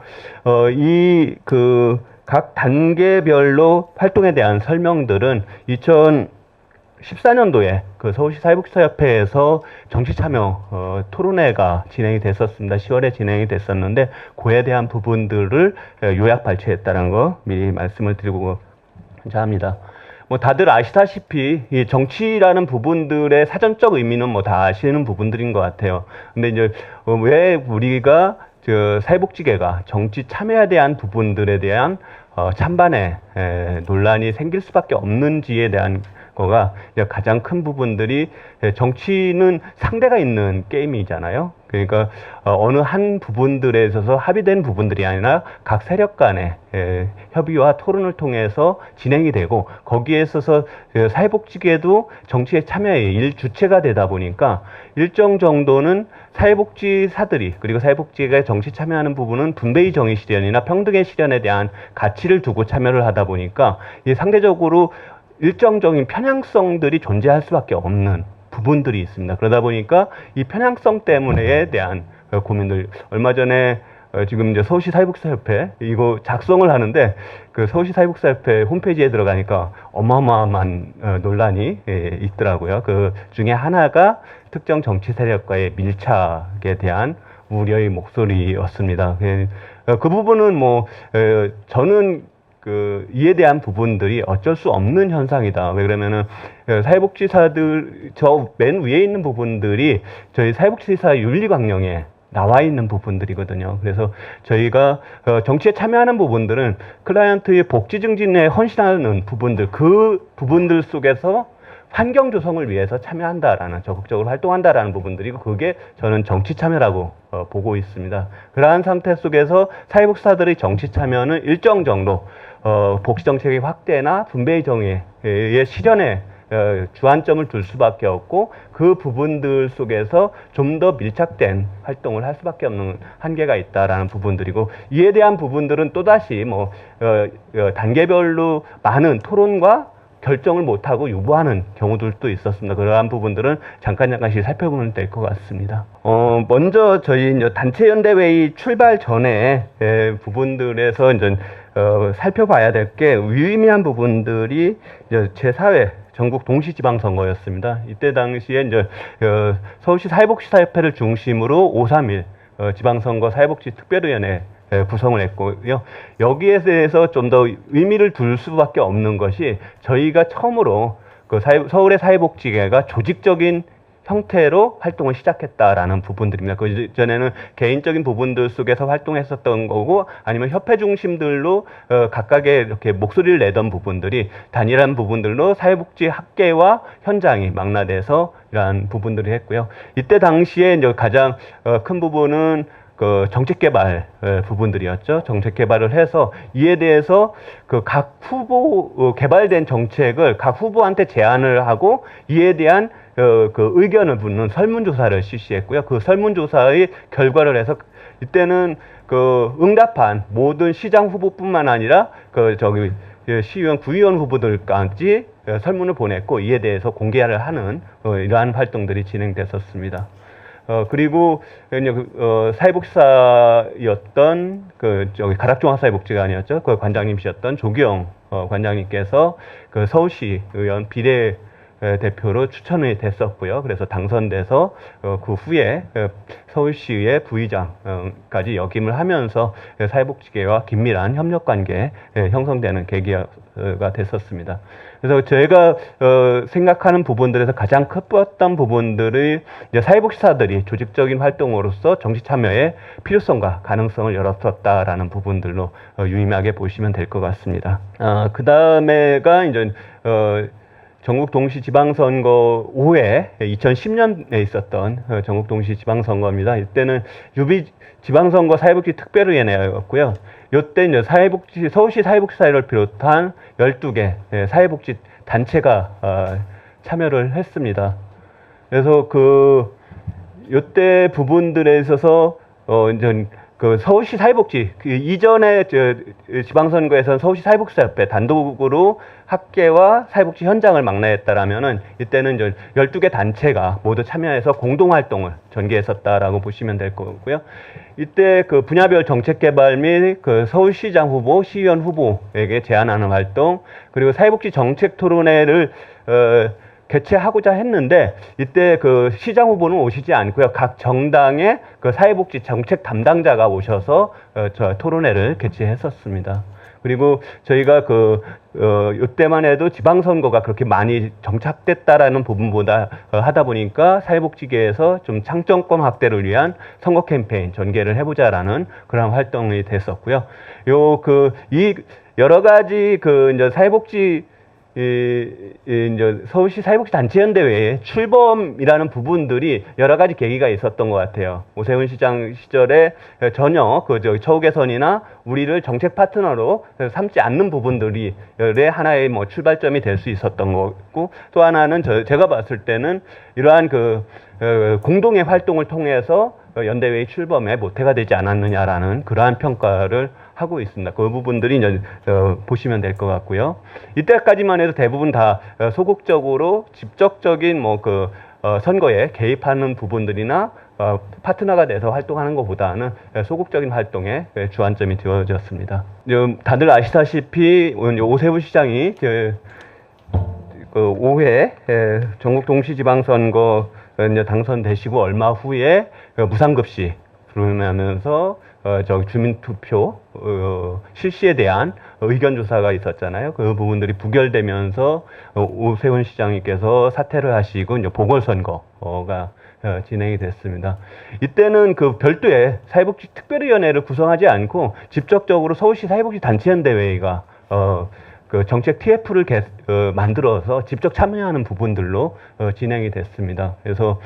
각 단계별로 활동에 대한 설명들은 2014년도에 그 서울시 사회복지사협회에서 정치참여 토론회가 진행이 됐었습니다. 10월에 진행이 됐었는데 그에 대한 부분들을 요약 발췌했다는 거 미리 말씀을 드리고 합니다. 뭐 다들 아시다시피 이 정치라는 부분들의 사전적 의미는 뭐 다 아시는 부분들인 것 같아요. 근데 이제 왜 우리가 사회복지계가 정치 참여에 대한 부분들에 대한 찬반의 논란이 생길 수밖에 없는지에 대한 거가 가장 큰 부분들이 정치는 상대가 있는 게임이잖아요. 그러니까 어느 한 부분들에 있어서 합의된 부분들이 아니라 각 세력 간의 협의와 토론을 통해서 진행이 되고 거기에 있어서 사회복지계도 정치에 참여의 일주체가 되다 보니까 일정 정도는 사회복지사들이 그리고 사회복지계가 정치 참여하는 부분은 분배의 정의 실현이나 평등의 실현에 대한 가치를 두고 참여를 하다 보니까 상대적으로 일정적인 편향성들이 존재할 수밖에 없는 부분들이 있습니다. 그러다 보니까 이 편향성 때문에 대한 고민들 얼마 전에 지금 이제 서울시 사회복지사협회 이거 작성을 하는데 그 서울시 사회복지사협회 홈페이지에 들어가니까 어마어마한 논란이 있더라고요. 그 중에 하나가 특정 정치 세력과의 밀착에 대한 우려의 목소리였습니다. 그 부분은 뭐 저는 이에 대한 부분들이 어쩔 수 없는 현상이다. 왜 그러면은 사회복지사들 저 맨 위에 있는 부분들이 저희 사회복지사 윤리강령에 나와 있는 부분들이거든요. 그래서 저희가 정치에 참여하는 부분들은 클라이언트의 복지 증진에 헌신하는 부분들, 그 부분들 속에서 환경 조성을 위해서 참여한다라는 적극적으로 활동한다라는 부분들이고 그게 저는 정치 참여라고 보고 있습니다. 그러한 상태 속에서 사회복지사들의 정치 참여는 일정 정도 복지 정책의 확대나 분배의 정의의 실현에 주안점을 둘 수밖에 없고 그 부분들 속에서 좀 더 밀착된 활동을 할 수밖에 없는 한계가 있다라는 부분들이고 이에 대한 부분들은 또다시 뭐 단계별로 많은 토론과 결정을 못하고 유보하는 경우들도 있었습니다. 그러한 부분들은 잠깐씩 살펴보면 될 것 같습니다. 먼저 저희 이제 단체연대회의 출발 전에 부분들에서 이제 살펴봐야 될 게 유의미한 부분들이 이제 제4회 전국 동시지방선거였습니다. 이때 당시에 이제 서울시 사회복지사협회를 중심으로 5.3.1 지방선거 사회복지 특별위원회 구성을 했고요. 여기에 대해서 좀 더 의미를 둘 수밖에 없는 것이 저희가 처음으로 서울의 사회복지계가 조직적인 형태로 활동을 시작했다라는 부분들입니다. 그 전에는 개인적인 부분들 속에서 활동했었던 거고 아니면 협회 중심들로 각각의 이렇게 목소리를 내던 부분들이 단일한 부분들로 사회복지 학계와 현장이 망라돼서 이러한 부분들을 했고요. 이때 당시에 이제 가장 큰 부분은 그 정책 개발 부분들이었죠. 정책 개발을 해서 이에 대해서 그 각 후보 개발된 정책을 각 후보한테 제안을 하고 이에 대한 그 의견을 묻는 설문조사를 실시했고요. 그 설문조사의 결과를 해서 이때는 그 응답한 모든 시장 후보뿐만 아니라 시의원, 구의원 후보들까지 설문을 보냈고 이에 대해서 공개를 하는 이러한 활동들이 진행됐었습니다. 그리고 사회복지사였던 가락종합사회복지관이었죠. 그 관장님이셨던 조기영 관장님께서 그 서울시 의원 비례 대표로 추천이 됐었고요. 그래서 당선돼서 그 후에 서울시의 부의장까지 역임을 하면서 사회복지계와 긴밀한 협력관계 형성되는 계기가 됐었습니다. 그래서 저희가 생각하는 부분들에서 가장 컸던 부분들이 이제 사회복지사들이 조직적인 활동으로서 정치 참여의 필요성과 가능성을 열었었다라는 부분들로 유의미하게 보시면 될 것 같습니다. 그 다음에가 이제 전국 동시 지방선거 5회 2010년에 있었던 전국 동시 지방선거입니다. 이때는 유비 지방선거 사회복지 특별위원회였고요. 이때 이제 서울시 사회복지사회를 비롯한 12개 사회복지 단체가 참여를 했습니다. 그래서 이때 부분들에 있어서 이제 그 서울시 사회복지 이전에 지방선거에서는 서울시 사회복지사협회 단독으로 학계와 사회복지 현장을 막내했다라면은 이때는 이제 12개 단체가 모두 참여해서 공동 활동을 전개했었다라고 보시면 될 거고요. 이때 그 분야별 정책 개발 및 그 서울시장 후보, 시의원 후보에게 제안하는 활동, 그리고 사회복지 정책 토론회를 개최하고자 했는데 이때 그 시장 후보는 오시지 않고요. 각 정당의 그 사회복지 정책 담당자가 오셔서 저 토론회를 개최했었습니다. 그리고 저희가 이때만 해도 지방선거가 그렇게 많이 정착됐다라는 부분보다 하다 보니까 사회복지계에서 좀 창정권 확대를 위한 선거 캠페인 전개를 해보자라는 그런 활동이 됐었고요. 이 여러 가지 이제 사회복지 이제 서울시 사회복지 단체연대회에 출범이라는 부분들이 여러 가지 계기가 있었던 것 같아요. 오세훈 시장 시절에 전혀 처우 개선이나 우리를 정책 파트너로 삼지 않는 부분들이 하나의 출발점이 될 수 있었던 거고, 또 하나는 제가 봤을 때는 이러한 공동의 활동을 통해서 연대회의 출범에 모태가 되지 않았느냐라는 그러한 평가를 하고 있습니다. 그 부분들이 이제 보시면 될 것 같고요. 이때까지만 해도 대부분 다 소극적으로 직접적인 선거에 개입하는 부분들이나 파트너가 돼서 활동하는 것보다는 소극적인 활동에 주안점이 두어졌습니다. 다들 아시다시피 오세훈 시장이 5회 전국 동시지방선거 당선되시고 얼마 후에 무상급식 부르면서 주민투표 실시에 대한 의견조사가 있었잖아요. 그 부분들이 부결되면서 오세훈 시장님께서 사퇴를 하시고 이제 보궐선거가 진행이 됐습니다. 이때는 별도의 사회복지 특별위원회를 구성하지 않고 직접적으로 서울시 사회복지 단체연대회의가 정책 TF를 만들어서 직접 참여하는 부분들로 진행이 됐습니다. 그래서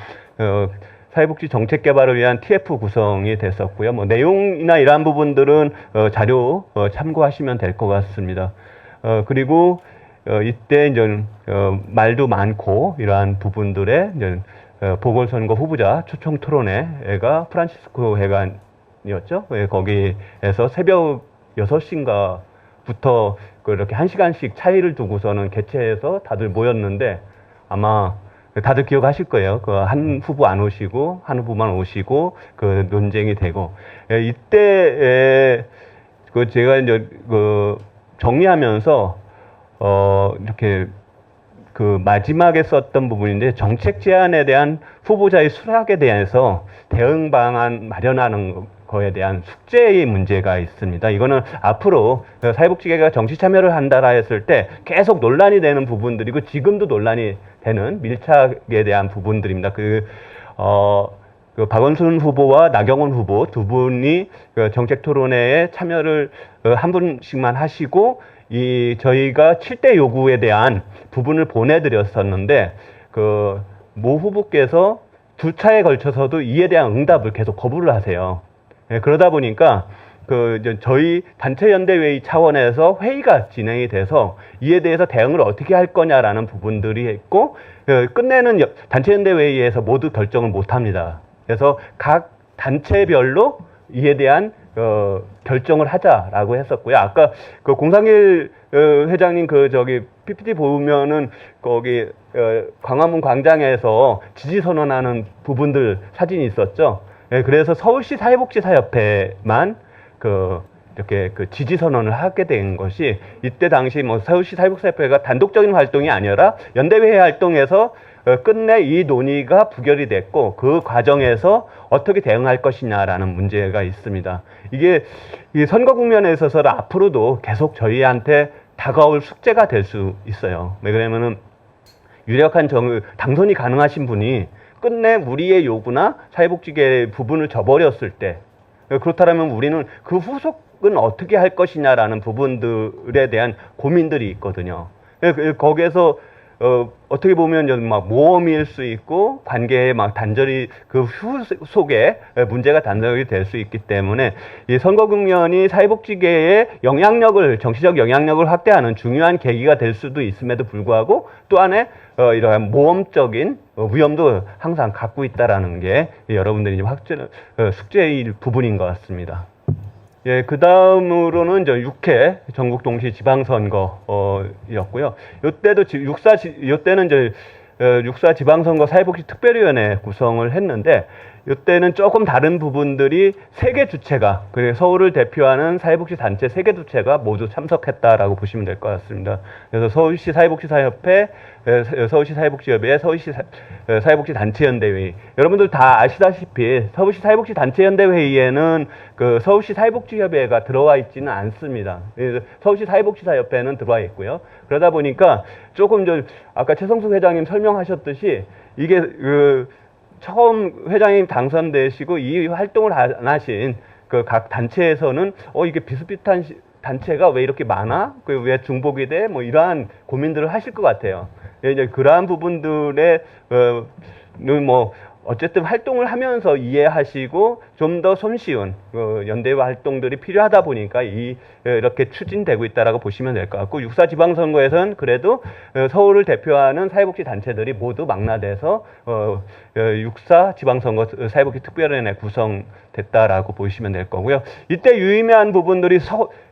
사회복지 정책 개발을 위한 TF 구성이 됐었고요. 내용이나 이러한 부분들은 자료 참고하시면 될 것 같습니다. 그리고 이때 이제 말도 많고 이러한 부분들의 이제 보궐선거 후보자 초청 토론회가 프란치스코 회관이었죠. 거기에서 새벽 6시인가부터 이렇게 1시간씩 차이를 두고서는 개최해서 다들 모였는데 아마 다들 기억하실 거예요. 한 후보 안 오시고, 한 후보만 오시고, 논쟁이 되고. 이때, 제가 이제, 정리하면서, 이렇게, 마지막에 썼던 부분인데, 정책 제안에 대한 후보자의 수락에 대해서 대응 방안 마련하는 거에 대한 숙제의 문제가 있습니다. 이거는 앞으로 사회복지계가 정치 참여를 한다라 했을 때 계속 논란이 되는 부분들이고 지금도 논란이 되는 밀착에 대한 부분들입니다. 박원순 후보와 나경원 후보 두 분이 정책 토론회에 참여를 한 분씩만 하시고 저희가 7대 요구에 대한 부분을 보내드렸었는데 모 후보께서 두 차에 걸쳐서도 이에 대한 응답을 계속 거부를 하세요. 그러다 보니까 저희 단체연대회의 차원에서 회의가 진행이 돼서 이에 대해서 대응을 어떻게 할 거냐라는 부분들이 있고 끝내는 단체연대회의에서 모두 결정을 못 합니다. 그래서 각 단체별로 이에 대한 결정을 하자라고 했었고요. 아까 공상길 회장님 PPT 보면은 거기 광화문 광장에서 지지 선언하는 부분들 사진이 있었죠. 그래서 서울시 사회복지사협회만 이렇게 그 지지 선언을 하게 된 것이 이때 당시 뭐 서울시 사회복지협회가 단독적인 활동이 아니라 연대회의 활동에서 끝내 이 논의가 부결이 됐고 그 과정에서 어떻게 대응할 것이냐라는 문제가 있습니다. 이게 이 선거 국면에 있어서는 앞으로도 계속 저희한테 다가올 숙제가 될 수 있어요. 왜 그러면은 유력한 당선이 가능하신 분이 끝내 우리의 요구나 사회복지계 부분을 저버렸을 때 그렇다면 우리는 그 후속은 어떻게 할 것이냐라는 부분들에 대한 고민들이 있거든요. 거기에서 어떻게 보면 막 모험일 수 있고 관계에 막 단절이 그 후속에 문제가 단절이 될 수 있기 때문에 이 선거 국면이 사회복지계의 영향력을 정치적 영향력을 확대하는 중요한 계기가 될 수도 있음에도 불구하고 또 안에 이러한 모험적인 위험도 항상 갖고 있다라는 게 여러분들이 숙제의 부분인 것 같습니다. 예, 그 다음으로는 6회 전국 동시 지방선거였고요. 요때는 육사 지방선거 사회복지 특별위원회 구성을 했는데, 이때는 조금 다른 부분들이 3개 주체가, 그리고 서울을 대표하는 사회복지 단체 3개 주체가 모두 참석했다라고 보시면 될 것 같습니다. 그래서 서울시 사회복지사협회, 서울시 사회복지협회, 서울시 사회복지 단체연대회의. 여러분들 다 아시다시피 서울시 사회복지 단체연대회의에는 그 서울시 사회복지협회가 들어와 있지는 않습니다. 서울시 사회복지사협회는 들어와 있고요. 그러다 보니까 조금 아까 최성수 회장님 설명하셨듯이 이게 처음 회장님 당선되시고 이 활동을 안 하신 그 각 단체에서는 이게 비슷비슷한 단체가 왜 이렇게 많아? 왜 중복이 돼? 뭐 이러한 고민들을 하실 것 같아요. 이제 그러한 부분들에 뭐 어쨌든 활동을 하면서 이해하시고 좀 더 손쉬운 연대와 활동들이 필요하다 보니까 이렇게 추진되고 있다라고 보시면 될 것 같고, 육사 지방선거에서는 그래도 서울을 대표하는 사회복지 단체들이 모두 망라돼서 육사 지방선거 사회복지 특별위원회 구성됐다라고 보시면 될 거고요. 이때 유의미한 부분들이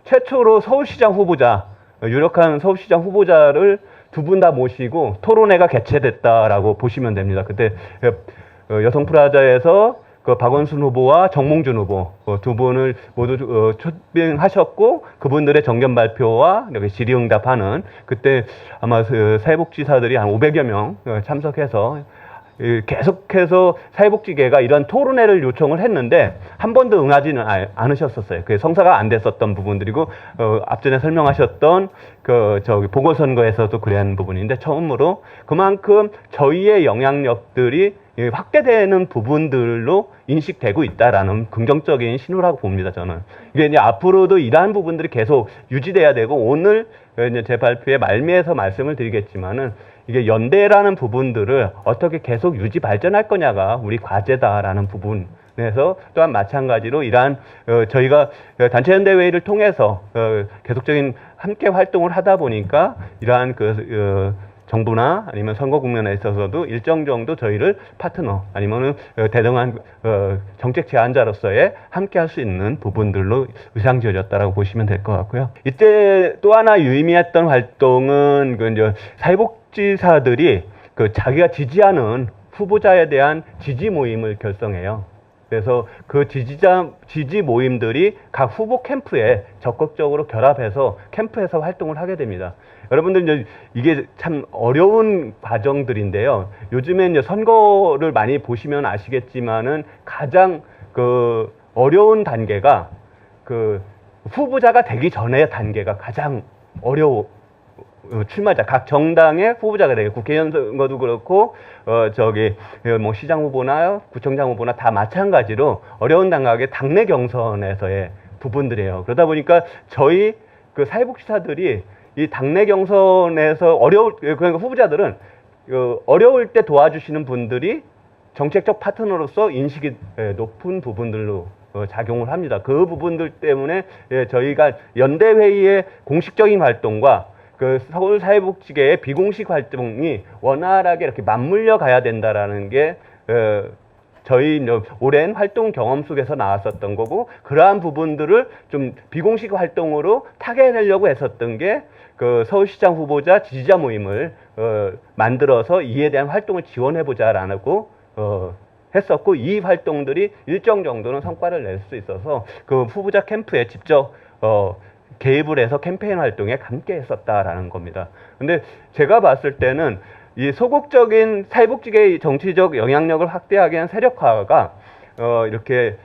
최초로 서울시장 후보자, 유력한 서울시장 후보자를 2분 다 모시고 토론회가 개최됐다라고 보시면 됩니다. 그때 여성프라자에서 그 박원순 후보와 정몽준 후보 2분을 모두 초빙하셨고, 그분들의 정견 발표와 이렇게 질의응답하는, 그때 아마 사회복지사들이 한 500여 명 참석해서 계속해서 사회복지계가 이런 토론회를 요청을 했는데 한 번도 응하지는 않으셨었어요. 그게 성사가 안 됐었던 부분들이고, 앞전에 설명하셨던 보궐선거에서도 그런 부분인데, 처음으로 그만큼 저희의 영향력들이 확대되는 부분들로 인식되고 있다라는 긍정적인 신호라고 봅니다, 저는. 이게 이제 앞으로도 이러한 부분들이 계속 유지돼야 되고, 오늘 이제 제 발표의 말미에서 말씀을 드리겠지만은, 이게 연대라는 부분들을 어떻게 계속 유지 발전할 거냐가 우리 과제다라는 부분에서 또한 마찬가지로 이러한 저희가 단체연대회의를 통해서 계속적인 함께 활동을 하다 보니까 이러한 정부나 아니면 선거 국면에 있어서도 일정 정도 저희를 파트너 아니면은 대등한 정책 제안자로서의 함께 할 수 있는 부분들로 의상지어졌다라고 보시면 될 것 같고요. 이때 또 하나 유의미했던 활동은 이제 사회복지사들이 자기가 지지하는 후보자에 대한 지지 모임을 결성해요. 그래서 그 지지 모임들이 각 후보 캠프에 적극적으로 결합해서 캠프에서 활동을 하게 됩니다. 여러분들 이제 이게 참 어려운 과정들인데요. 요즘에 이제 선거를 많이 보시면 아시겠지만은 가장 어려운 단계가 후보자가 되기 전의 단계가 가장 출마자, 각 정당의 후보자가 되게, 국회의원 선거도 그렇고, 뭐 시장 후보나 구청장 후보나 다 마찬가지로 어려운 단계의 당내 경선에서의 부분들이에요. 그러다 보니까 저희 사회복지사들이 이 당내 경선에서 그러니까 후보자들은 어려울 때 도와주시는 분들이 정책적 파트너로서 인식이 높은 부분들로 작용을 합니다. 그 부분들 때문에 저희가 연대회의의 공식적인 활동과 서울 사회복지계의 비공식 활동이 원활하게 이렇게 맞물려 가야 된다라는 게 저희 오랜 활동 경험 속에서 나왔었던 거고, 그러한 부분들을 좀 비공식 활동으로 타개하려고 했었던 게 서울시장 후보자 지지자 모임을 만들어서 이에 대한 활동을 지원해보자라고 했었고, 이 활동들이 일정 정도는 성과를 낼 수 있어서 그 후보자 캠프에 직접 개입을 해서 캠페인 활동에 함께 했었다라는 겁니다. 근데 제가 봤을 때는 이 소극적인 사회복지계의 정치적 영향력을 확대하기 위한 세력화가 이렇게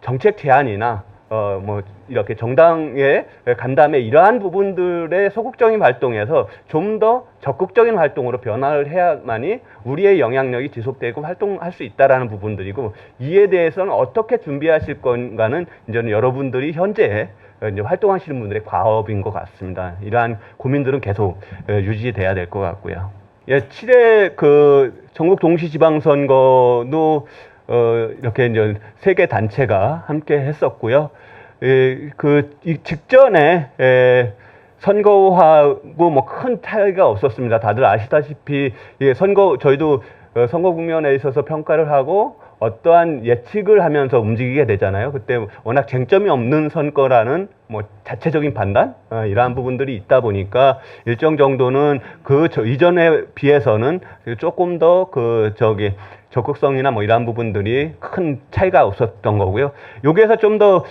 정책 제안이나 뭐 이렇게 정당의 간담회 이러한 부분들의 소극적인 활동에서 좀 더 적극적인 활동으로 변화를 해야만이 우리의 영향력이 지속되고 활동할 수 있다라는 부분들이고, 이에 대해서는 어떻게 준비하실 건가는 이제는 여러분들이 현재 이제 활동하시는 분들의 과업인 것 같습니다. 이러한 고민들은 계속 유지돼야 될 것 같고요. 예, 7회 그 전국 동시지방선거도 이렇게 이제 3개 단체가 함께 했었고요. 이 직전에 선거하고 뭐 큰 차이가 없었습니다. 다들 아시다시피 저희도 선거 국면에 있어서 평가를 하고 어떠한 예측을 하면서 움직이게 되잖아요. 그때 워낙 쟁점이 없는 선거라는 뭐 자체적인 판단 이러한 부분들이 있다 보니까 일정 정도는 이전에 비해서는 조금 더 적극성이나 뭐 이러한 부분들이 큰 차이가 없었던 거고요. 여기에서 좀 더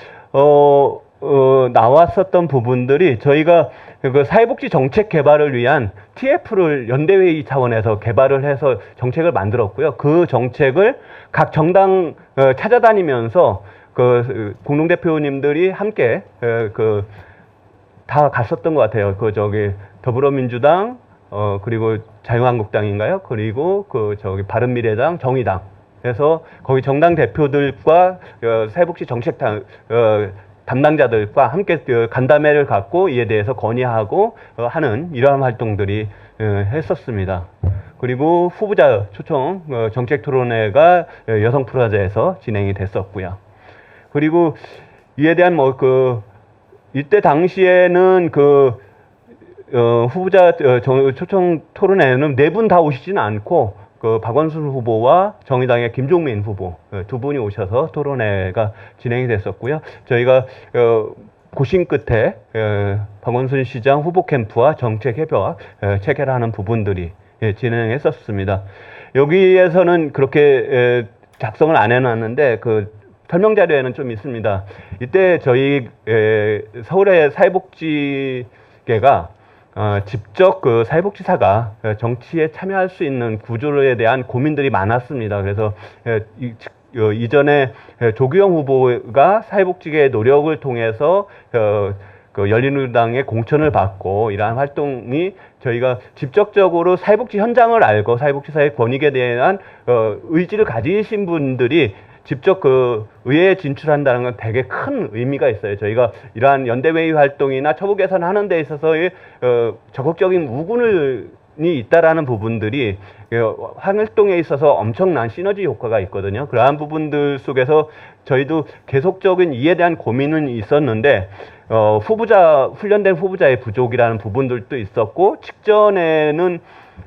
나왔었던 부분들이 저희가 그 사회복지 정책 개발을 위한 TF를 연대회의 차원에서 개발을 해서 정책을 만들었고요. 그 정책을 각 정당 찾아다니면서 그 공동대표님들이 함께 다 갔었던 것 같아요. 더불어민주당 그리고 자유한국당인가요? 그리고 바른미래당, 정의당. 그래서 거기 정당 대표들과 사회복지 정책 담당자들과 함께 간담회를 갖고 이에 대해서 건의하고 하는 이러한 활동들이 했었습니다. 그리고 후보자 초청 정책 토론회가 여성 프라자에서 진행이 됐었고요. 그리고 이에 대한 이때 당시에는 후보자 초청 토론회는 4분 다 오시지는 않고 박원순 후보와 정의당의 김종민 후보 2분이 오셔서 토론회가 진행이 됐었고요. 저희가 고심 끝에 박원순 시장 후보 캠프와 정책 협약 체결하는 부분들이 진행했었습니다. 여기에서는 그렇게 작성을 안 해놨는데 설명 자료에는 좀 있습니다. 이때 저희 서울의 사회복지계가 직접 사회복지사가 정치에 참여할 수 있는 구조에 대한 고민들이 많았습니다. 그래서 이전에 조규영 후보가 사회복지계의 노력을 통해서 열린우리당의 공천을 받고 이러한 활동이 저희가 직접적으로 사회복지 현장을 알고 사회복지사의 권익에 대한 의지를 가지신 분들이 직접 의회에 진출한다는 건 되게 큰 의미가 있어요. 저희가 이러한 연대회의 활동이나 처우 개선하는 데 있어서의 적극적인 우군이 있다라는 부분들이 활동에 있어서 엄청난 시너지 효과가 있거든요. 그러한 부분들 속에서 저희도 계속적인 이에 대한 고민은 있었는데 훈련된 후보자의 부족이라는 부분들도 있었고, 직전에는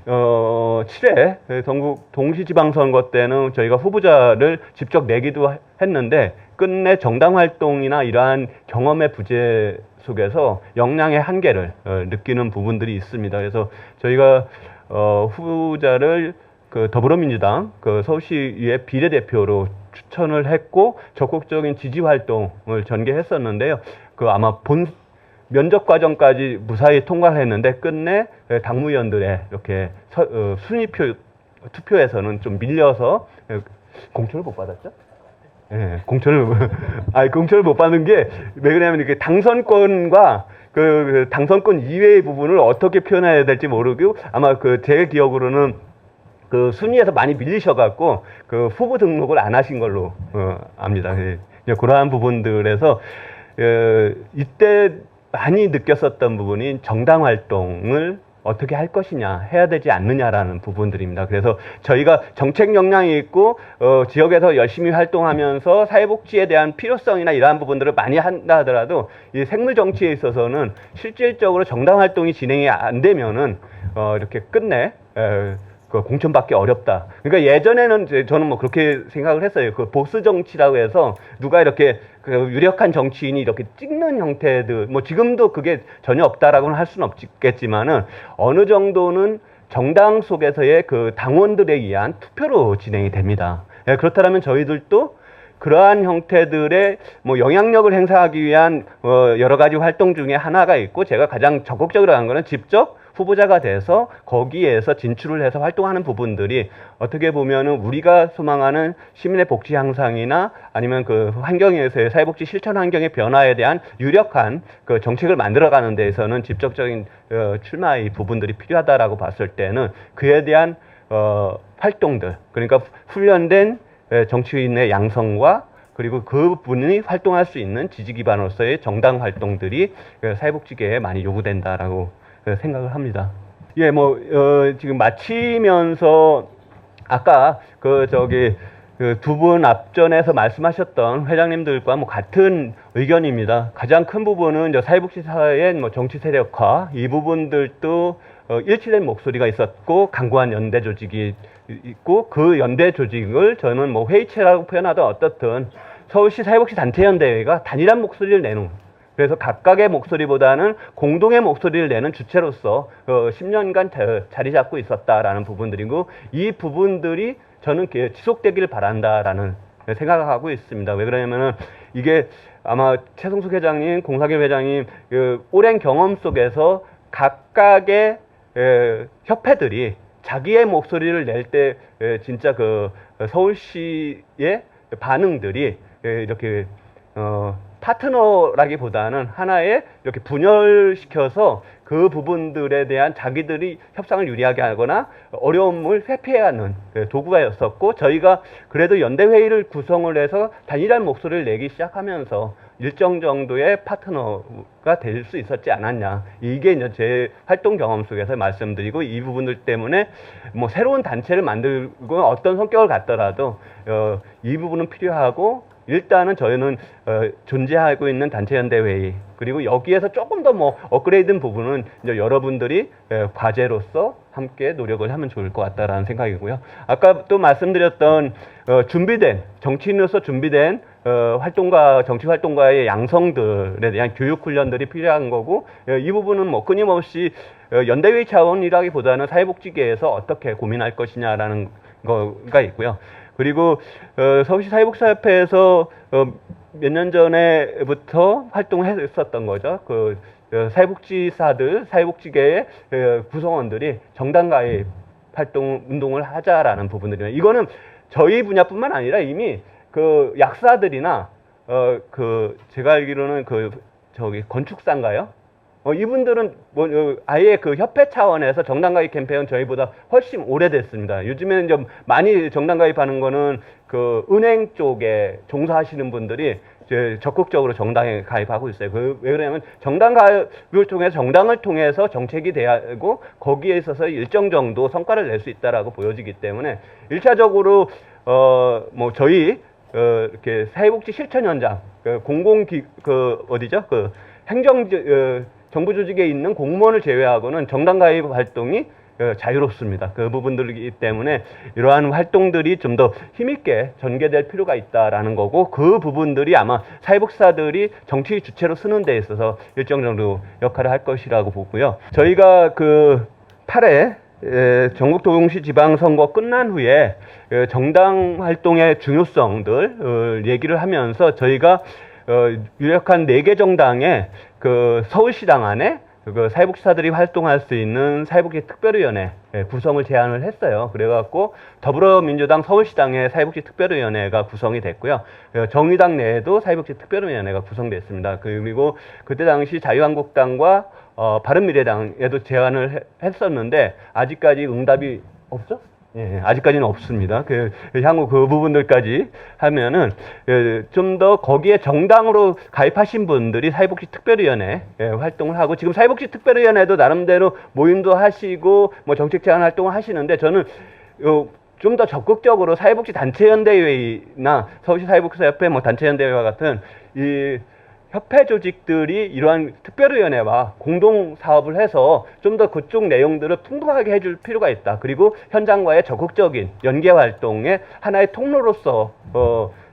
7회 전국 동시지방선거 때는 저희가 후보자를 직접 내기도 했는데 끝내 정당 활동이나 이러한 경험의 부재 속에서 역량의 한계를 느끼는 부분들이 있습니다. 그래서 저희가 후보자를 더불어민주당 서울시의 비례대표로 추천을 했고 적극적인 지지 활동을 전개했었는데요. 아마 면접 과정까지 무사히 통과를 했는데 끝내 당무위원들의 이렇게 순위표 투표에서는 좀 밀려서 공천을 못 받았죠? 예, 공천을 못 받는 게 왜 그러냐면 이렇게 당선권과 당선권 이외의 부분을 어떻게 표현해야 될지 모르고 아마 제 기억으로는 순위에서 많이 밀리셔갖고 후보 등록을 안 하신 걸로 압니다. 예, 그러한 부분들에서 이때 많이 느꼈었던 부분이 정당 활동을 어떻게 할 것이냐, 해야 되지 않느냐라는 부분들입니다. 그래서 저희가 정책 역량이 있고 지역에서 열심히 활동하면서 사회복지에 대한 필요성이나 이러한 부분들을 많이 한다 하더라도 이 생물 정치에 있어서는 실질적으로 정당 활동이 진행이 안 되면은 이렇게 끝내 공천받기 어렵다. 그러니까 예전에는 저는 뭐 그렇게 생각을 했어요. 보스 정치라고 해서 누가 이렇게 유력한 정치인이 이렇게 찍는 형태들, 뭐 지금도 그게 전혀 없다라고는 할 수는 없겠지만은 어느 정도는 정당 속에서의 당원들에 의한 투표로 진행이 됩니다. 그렇다면 저희들도 그러한 형태들의 뭐 영향력을 행사하기 위한 여러 가지 활동 중에 하나가 있고, 제가 가장 적극적으로 한 거는 직접 후보자가 돼서 거기에서 진출을 해서 활동하는 부분들이 어떻게 보면은 우리가 소망하는 시민의 복지 향상이나 아니면 그 환경에서의 사회복지 실천 환경의 변화에 대한 유력한 그 정책을 만들어가는 데에서는 직접적인 출마의 부분들이 필요하다라고 봤을 때는 그에 대한 활동들, 그러니까 훈련된 정치인의 양성과 그리고 그분이 활동할 수 있는 지지 기반으로서의 정당 활동들이 사회복지계에 많이 요구된다라고 생각을 합니다. 예, 지금 마치면서 아까 두 분 앞전에서 말씀하셨던 회장님들과 같은 의견입니다. 가장 큰 부분은 이제 사회복지사의 정치 세력화, 이 부분들도 일치된 목소리가 있었고, 강구한 연대 조직이 있고, 그 연대 조직을 저는 회의체라고 표현하든 어떻든 서울시 사회복지 단체연대회가 단일한 목소리를 내는, 그래서 각각의 목소리보다는 공동의 목소리를 내는 주체로서 10년간 자리 잡고 있었다라는 부분들이고, 이 부분들이 저는 지속되기를 바란다라는 생각을 하고 있습니다. 왜 그러냐면은 이게 아마 최성숙 회장님, 공사길 회장님 오랜 경험 속에서 각각의 협회들이 자기의 목소리를 낼 때 진짜 서울시의 반응들이 이렇게 파트너라기보다는 하나의 이렇게 분열시켜서 그 부분들에 대한 자기들이 협상을 유리하게 하거나 어려움을 회피하는 도구가였었고, 저희가 그래도 연대회의를 구성을 해서 단일한 목소리를 내기 시작하면서 일정 정도의 파트너가 될 수 있었지 않았냐. 이게 이제 제 활동 경험 속에서 말씀드리고, 이 부분들 때문에 새로운 단체를 만들고 어떤 성격을 갖더라도 이 부분은 필요하고, 일단은 저희는 존재하고 있는 단체연대회의, 그리고 여기에서 조금 더 업그레이드된 부분은 이제 여러분들이 과제로서 함께 노력을 하면 좋을 것 같다라는 생각이고요. 아까 또 말씀드렸던 준비된 정치인으로서 준비된 정치 활동가의 양성들에 대한 교육 훈련들이 필요한 거고, 이 부분은 끊임없이 연대회의 차원이라기보다는 사회복지계에서 어떻게 고민할 것이냐라는 거가 있고요. 그리고 서울시 사회복지사협회에서 몇 년 전에부터 활동했었던 거죠. 사회복지사들, 사회복지계의 구성원들이 정당 가입 활동 운동을 하자라는 부분들이에요. 이거는 저희 분야뿐만 아니라 이미 약사들이나 제가 알기로는 건축사인가요? 이분들은 아예 협회 차원에서 정당 가입 캠페인 저희보다 훨씬 오래됐습니다. 요즘에는 좀 많이 정당 가입하는 거는 은행 쪽에 종사하시는 분들이 적극적으로 정당에 가입하고 있어요. 왜 그러냐면 정당 가입을 통해서 정당을 통해서 정책이 되고 거기에 있어서 일정 정도 성과를 낼 수 있다라고 보여지기 때문에 1차적으로 저희 이렇게 사회복지 실천 현장 정부 조직에 있는 공무원을 제외하고는 정당 가입 활동이 자유롭습니다. 그 부분들이기 때문에 이러한 활동들이 좀 더 힘있게 전개될 필요가 있다라는 거고, 그 부분들이 아마 사회복지사들이 정치 주체로 쓰는 데 있어서 일정 정도 역할을 할 것이라고 보고요. 저희가 8회 전국도동시 지방선거 끝난 후에 정당 활동의 중요성들 얘기를 하면서 저희가 유력한 4개 정당의 서울시당 안에 사회복지사들이 활동할 수 있는 사회복지 특별위원회 구성을 제안을 했어요. 그래갖고 더불어민주당 서울시당의 사회복지 특별위원회가 구성이 됐고요. 정의당 내에도 사회복지 특별위원회가 구성됐습니다. 그리고 그때 당시 자유한국당과 바른미래당에도 제안을 했었는데 아직까지 응답이 없죠? 예, 아직까지는 없습니다. 향후 그 부분들까지 하면은 좀 더 거기에 정당으로 가입하신 분들이 사회복지 특별위원회 활동을 하고, 지금 사회복지 특별위원회도 나름대로 모임도 하시고 정책 제안 활동을 하시는데, 저는 좀 더 적극적으로 사회복지 단체연대회의나 서울시 사회복지사협회 단체연대회와 같은 이 협회 조직들이 이러한 특별위원회와 공동 사업을 해서 좀 더 그쪽 내용들을 풍부하게 해줄 필요가 있다. 그리고 현장과의 적극적인 연계 활동의 하나의 통로로서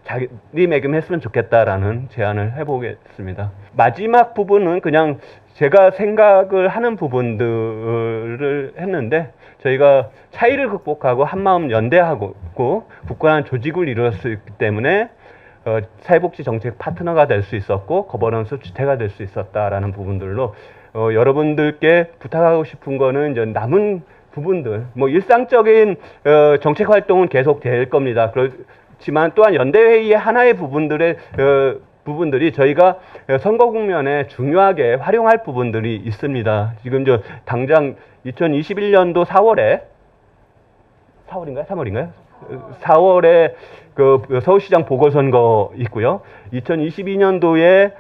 자리매김했으면 좋겠다라는 제안을 해보겠습니다. 마지막 부분은 그냥 제가 생각을 하는 부분들을 했는데, 저희가 차이를 극복하고 한마음 연대하고 굳건한 조직을 이루었기 때문에 사회복지 정책 파트너가 될 수 있었고 거버넌스 주체가 될 수 있었다라는 부분들로 여러분들께 부탁하고 싶은 거는 이제 남은 부분들, 뭐 일상적인 정책 활동은 계속 될 겁니다. 그렇지만 또한 연대회의의 하나의 부분들이 저희가 선거 국면에 중요하게 활용할 부분들이 있습니다. 지금 당장 2021년도 4월에 그 서울시장 보궐선거 있고요. 2022년도에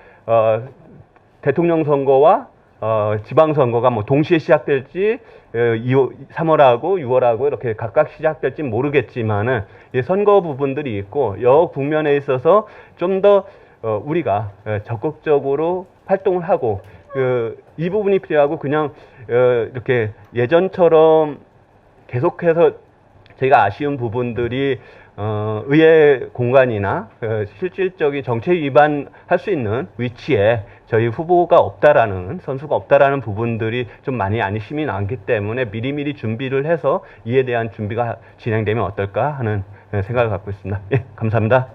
대통령 선거와 지방선거가 뭐 동시에 시작될지 3월하고 6월하고 이렇게 각각 시작될지 모르겠지만은 선거 부분들이 있고 여 국면에 있어서 좀 더 우리가 적극적으로 활동을 하고 이 부분이 필요하고 그냥 이렇게 예전처럼 계속해서 저희가 아쉬운 부분들이 의회 공간이나 실질적인 정책 위반할 수 있는 위치에 저희 후보가 없다라는 선수가 없다라는 부분들이 좀 많이 안심이 남기 때문에 미리미리 준비를 해서 이에 대한 준비가 진행되면 어떨까 하는 생각을 갖고 있습니다. 예, 감사합니다.